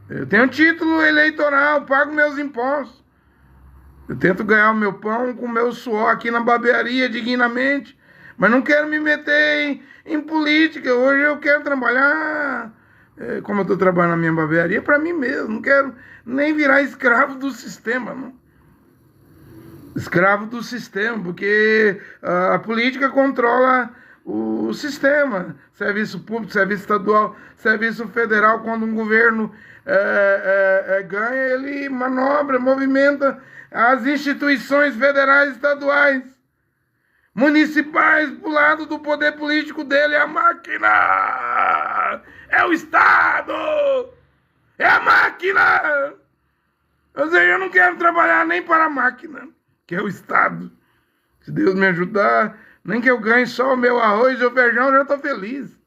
Eu tenho título eleitoral, pago meus impostos. Eu tento ganhar o meu pão com o meu suor aqui na barbearia, dignamente. Mas não quero me meter em política. Hoje eu quero trabalhar, como eu estou trabalhando na minha barbearia, para mim mesmo. Não quero nem virar escravo do sistema, não. Escravo do sistema, porque a política controla o sistema, serviço público, serviço estadual, serviço federal. Quando um governo ganha, ele manobra, movimenta as instituições federais, estaduais, municipais, pro lado do poder político dele. É a máquina, é o Estado, é a máquina. Ou seja, eu não quero trabalhar nem para a máquina, que é o Estado. Se Deus me ajudar, nem que eu ganhe só o meu arroz e o feijão, eu já estou feliz.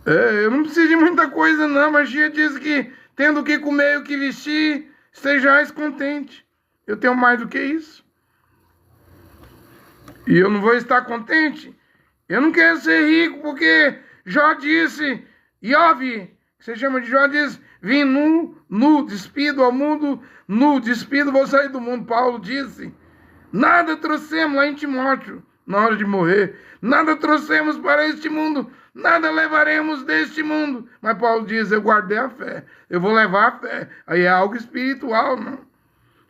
Eu não preciso de muita coisa, não. Mas Mashiach diz que, tendo o que comer e o que vestir, estejais contente. Eu tenho mais do que isso. E eu não vou estar contente. Eu não quero ser rico, porque Jó disse, Iove, que você chama de Jó, diz, vim nu, despido ao mundo, nu, despido, vou sair do mundo. Paulo disse, nada trouxemos lá em Timóteo, na hora de morrer. Nada trouxemos para este mundo, nada levaremos deste mundo. Mas Paulo diz, eu guardei a fé, eu vou levar a fé. Aí é algo espiritual, não?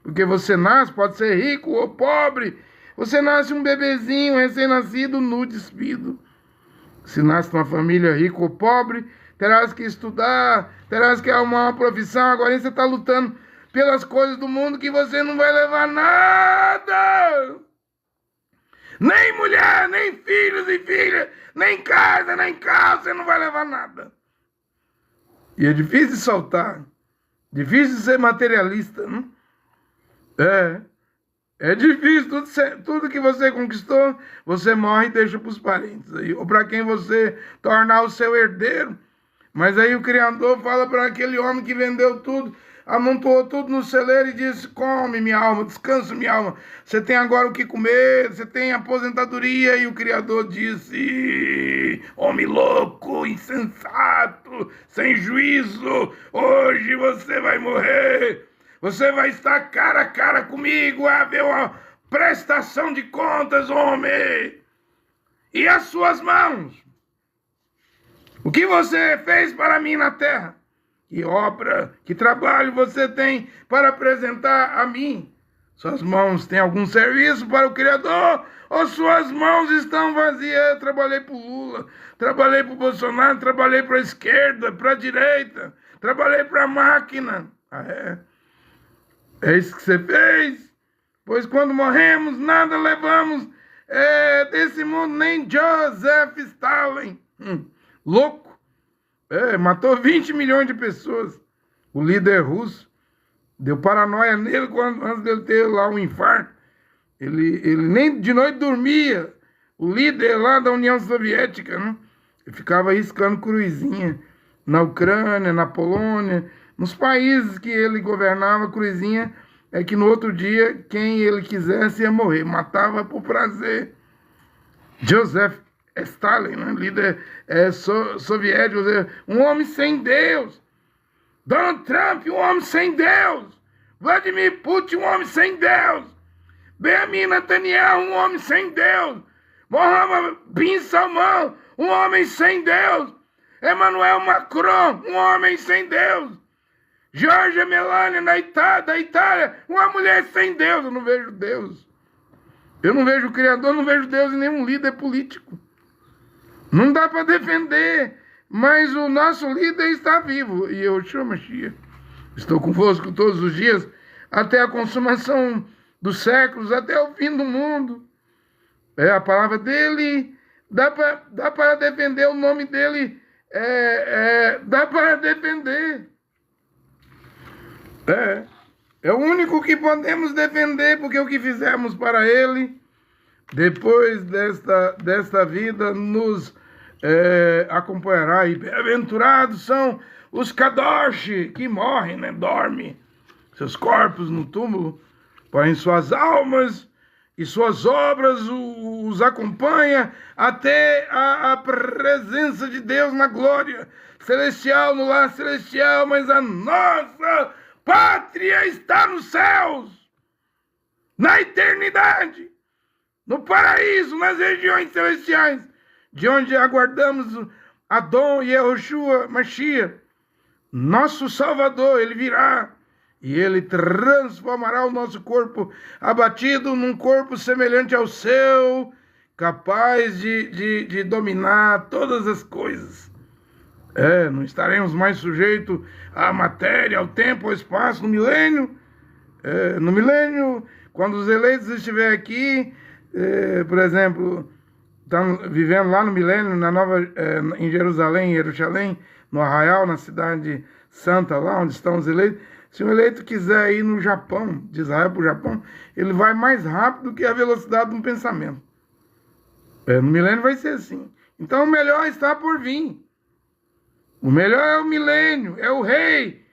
Porque você nasce, pode ser rico ou pobre. Você nasce um bebezinho, recém-nascido, nu, despido. Se nasce numa família rica ou pobre, terás que estudar, terás que arrumar uma profissão. Agora você está lutando pelas coisas do mundo que você não vai levar nada. Nem mulher, nem filhos e filhas, nem casa, nem carro, você não vai levar nada. E é difícil soltar, difícil ser materialista, não? É difícil, tudo que você conquistou, você morre e deixa para os parentes, aí, ou para quem você tornar o seu herdeiro. Mas aí o Criador fala para aquele homem que vendeu tudo, amontoou tudo no celeiro e disse, come minha alma, descansa minha alma, você tem agora o que comer, você tem aposentadoria. E o Criador disse, homem louco, insensato, sem juízo, hoje você vai morrer. Você vai estar cara a cara comigo, vai haver uma prestação de contas, homem. E as suas mãos? O que você fez para mim na terra? Que obra, que trabalho você tem para apresentar a mim? Suas mãos têm algum serviço para o Criador? Ou suas mãos estão vazias? Eu trabalhei para o Lula, trabalhei para o Bolsonaro, trabalhei para a esquerda, para a direita, trabalhei para a máquina. É isso que você fez? Pois quando morremos, nada levamos desse mundo, nem Joseph Stalin. Louco. Matou 20 milhões de pessoas. O líder russo. Deu paranoia nele antes dele ter lá um infarto. Ele nem de noite dormia. O líder lá da União Soviética, né? Ele ficava riscando cruzinha. na Ucrânia, na Polônia, nos países que ele governava, cruzinha, é que no outro dia, quem ele quisesse ia morrer, matava por prazer. Joseph Stalin, né, líder soviético, um homem sem Deus. Donald Trump, um homem sem Deus. Vladimir Putin, um homem sem Deus. Benjamin Netanyahu, um homem sem Deus. Mohammed bin Salman, um homem sem Deus. Emmanuel Macron, um homem sem Deus. Giorgia Melania, da Itália, uma mulher sem Deus. Eu não vejo Deus. Eu não vejo o Criador, não vejo Deus em nenhum líder político. Não dá para defender, mas o nosso líder está vivo. E eu chamo Mashiach. Estou convosco todos os dias, até a consumação dos séculos, até o fim do mundo. É a palavra dele, dá para defender o nome dele, dá para defender. É o único que podemos defender, porque o que fizemos para ele, depois desta vida, nos acompanhará. E bem-aventurados são os Kadosh, que morrem, né? Dormem, seus corpos no túmulo, porém suas almas e suas obras os acompanham até a presença de Deus na glória celestial, no lar celestial, mas a nossa pátria está nos céus, na eternidade, no paraíso, nas regiões celestiais, de onde aguardamos Adon Yehoshua Mashiach, nosso Salvador. Ele virá e ele transformará o nosso corpo abatido num corpo semelhante ao seu, capaz de dominar todas as coisas. Não estaremos mais sujeitos à matéria, ao tempo, ao espaço, no milênio. No milênio, quando os eleitos estiverem aqui, por exemplo, estão vivendo lá no milênio, em Jerusalém, no Arraial, na cidade santa, lá onde estão os eleitos. Se um eleito quiser ir no Japão, de Israel para o Japão, ele vai mais rápido que a velocidade de um pensamento. No milênio vai ser assim. Então o melhor está por vir. O melhor é o milênio, é o rei,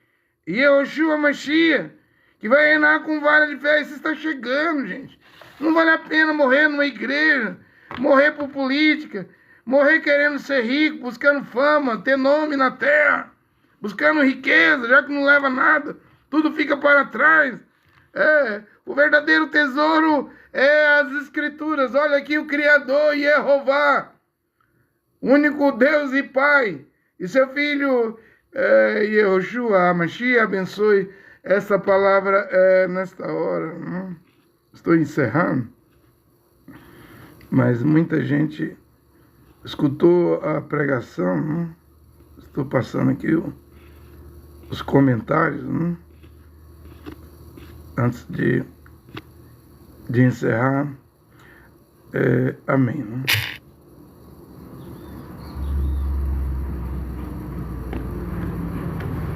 Yehoshua Mashiach, que vai reinar com vara de ferro. Isso está chegando, gente. Não vale a pena morrer numa igreja, morrer por política, morrer querendo ser rico, buscando fama, ter nome na terra, buscando riqueza, já que não leva nada, tudo fica para trás. O verdadeiro tesouro é as Escrituras. Olha aqui o Criador, Yehová, único Deus e Pai, e seu Filho, Yehoshua Mashiach, abençoe essa palavra nesta hora. Estou encerrando, mas muita gente escutou a pregação. Estou passando aqui os comentários, antes de encerrar. Amém.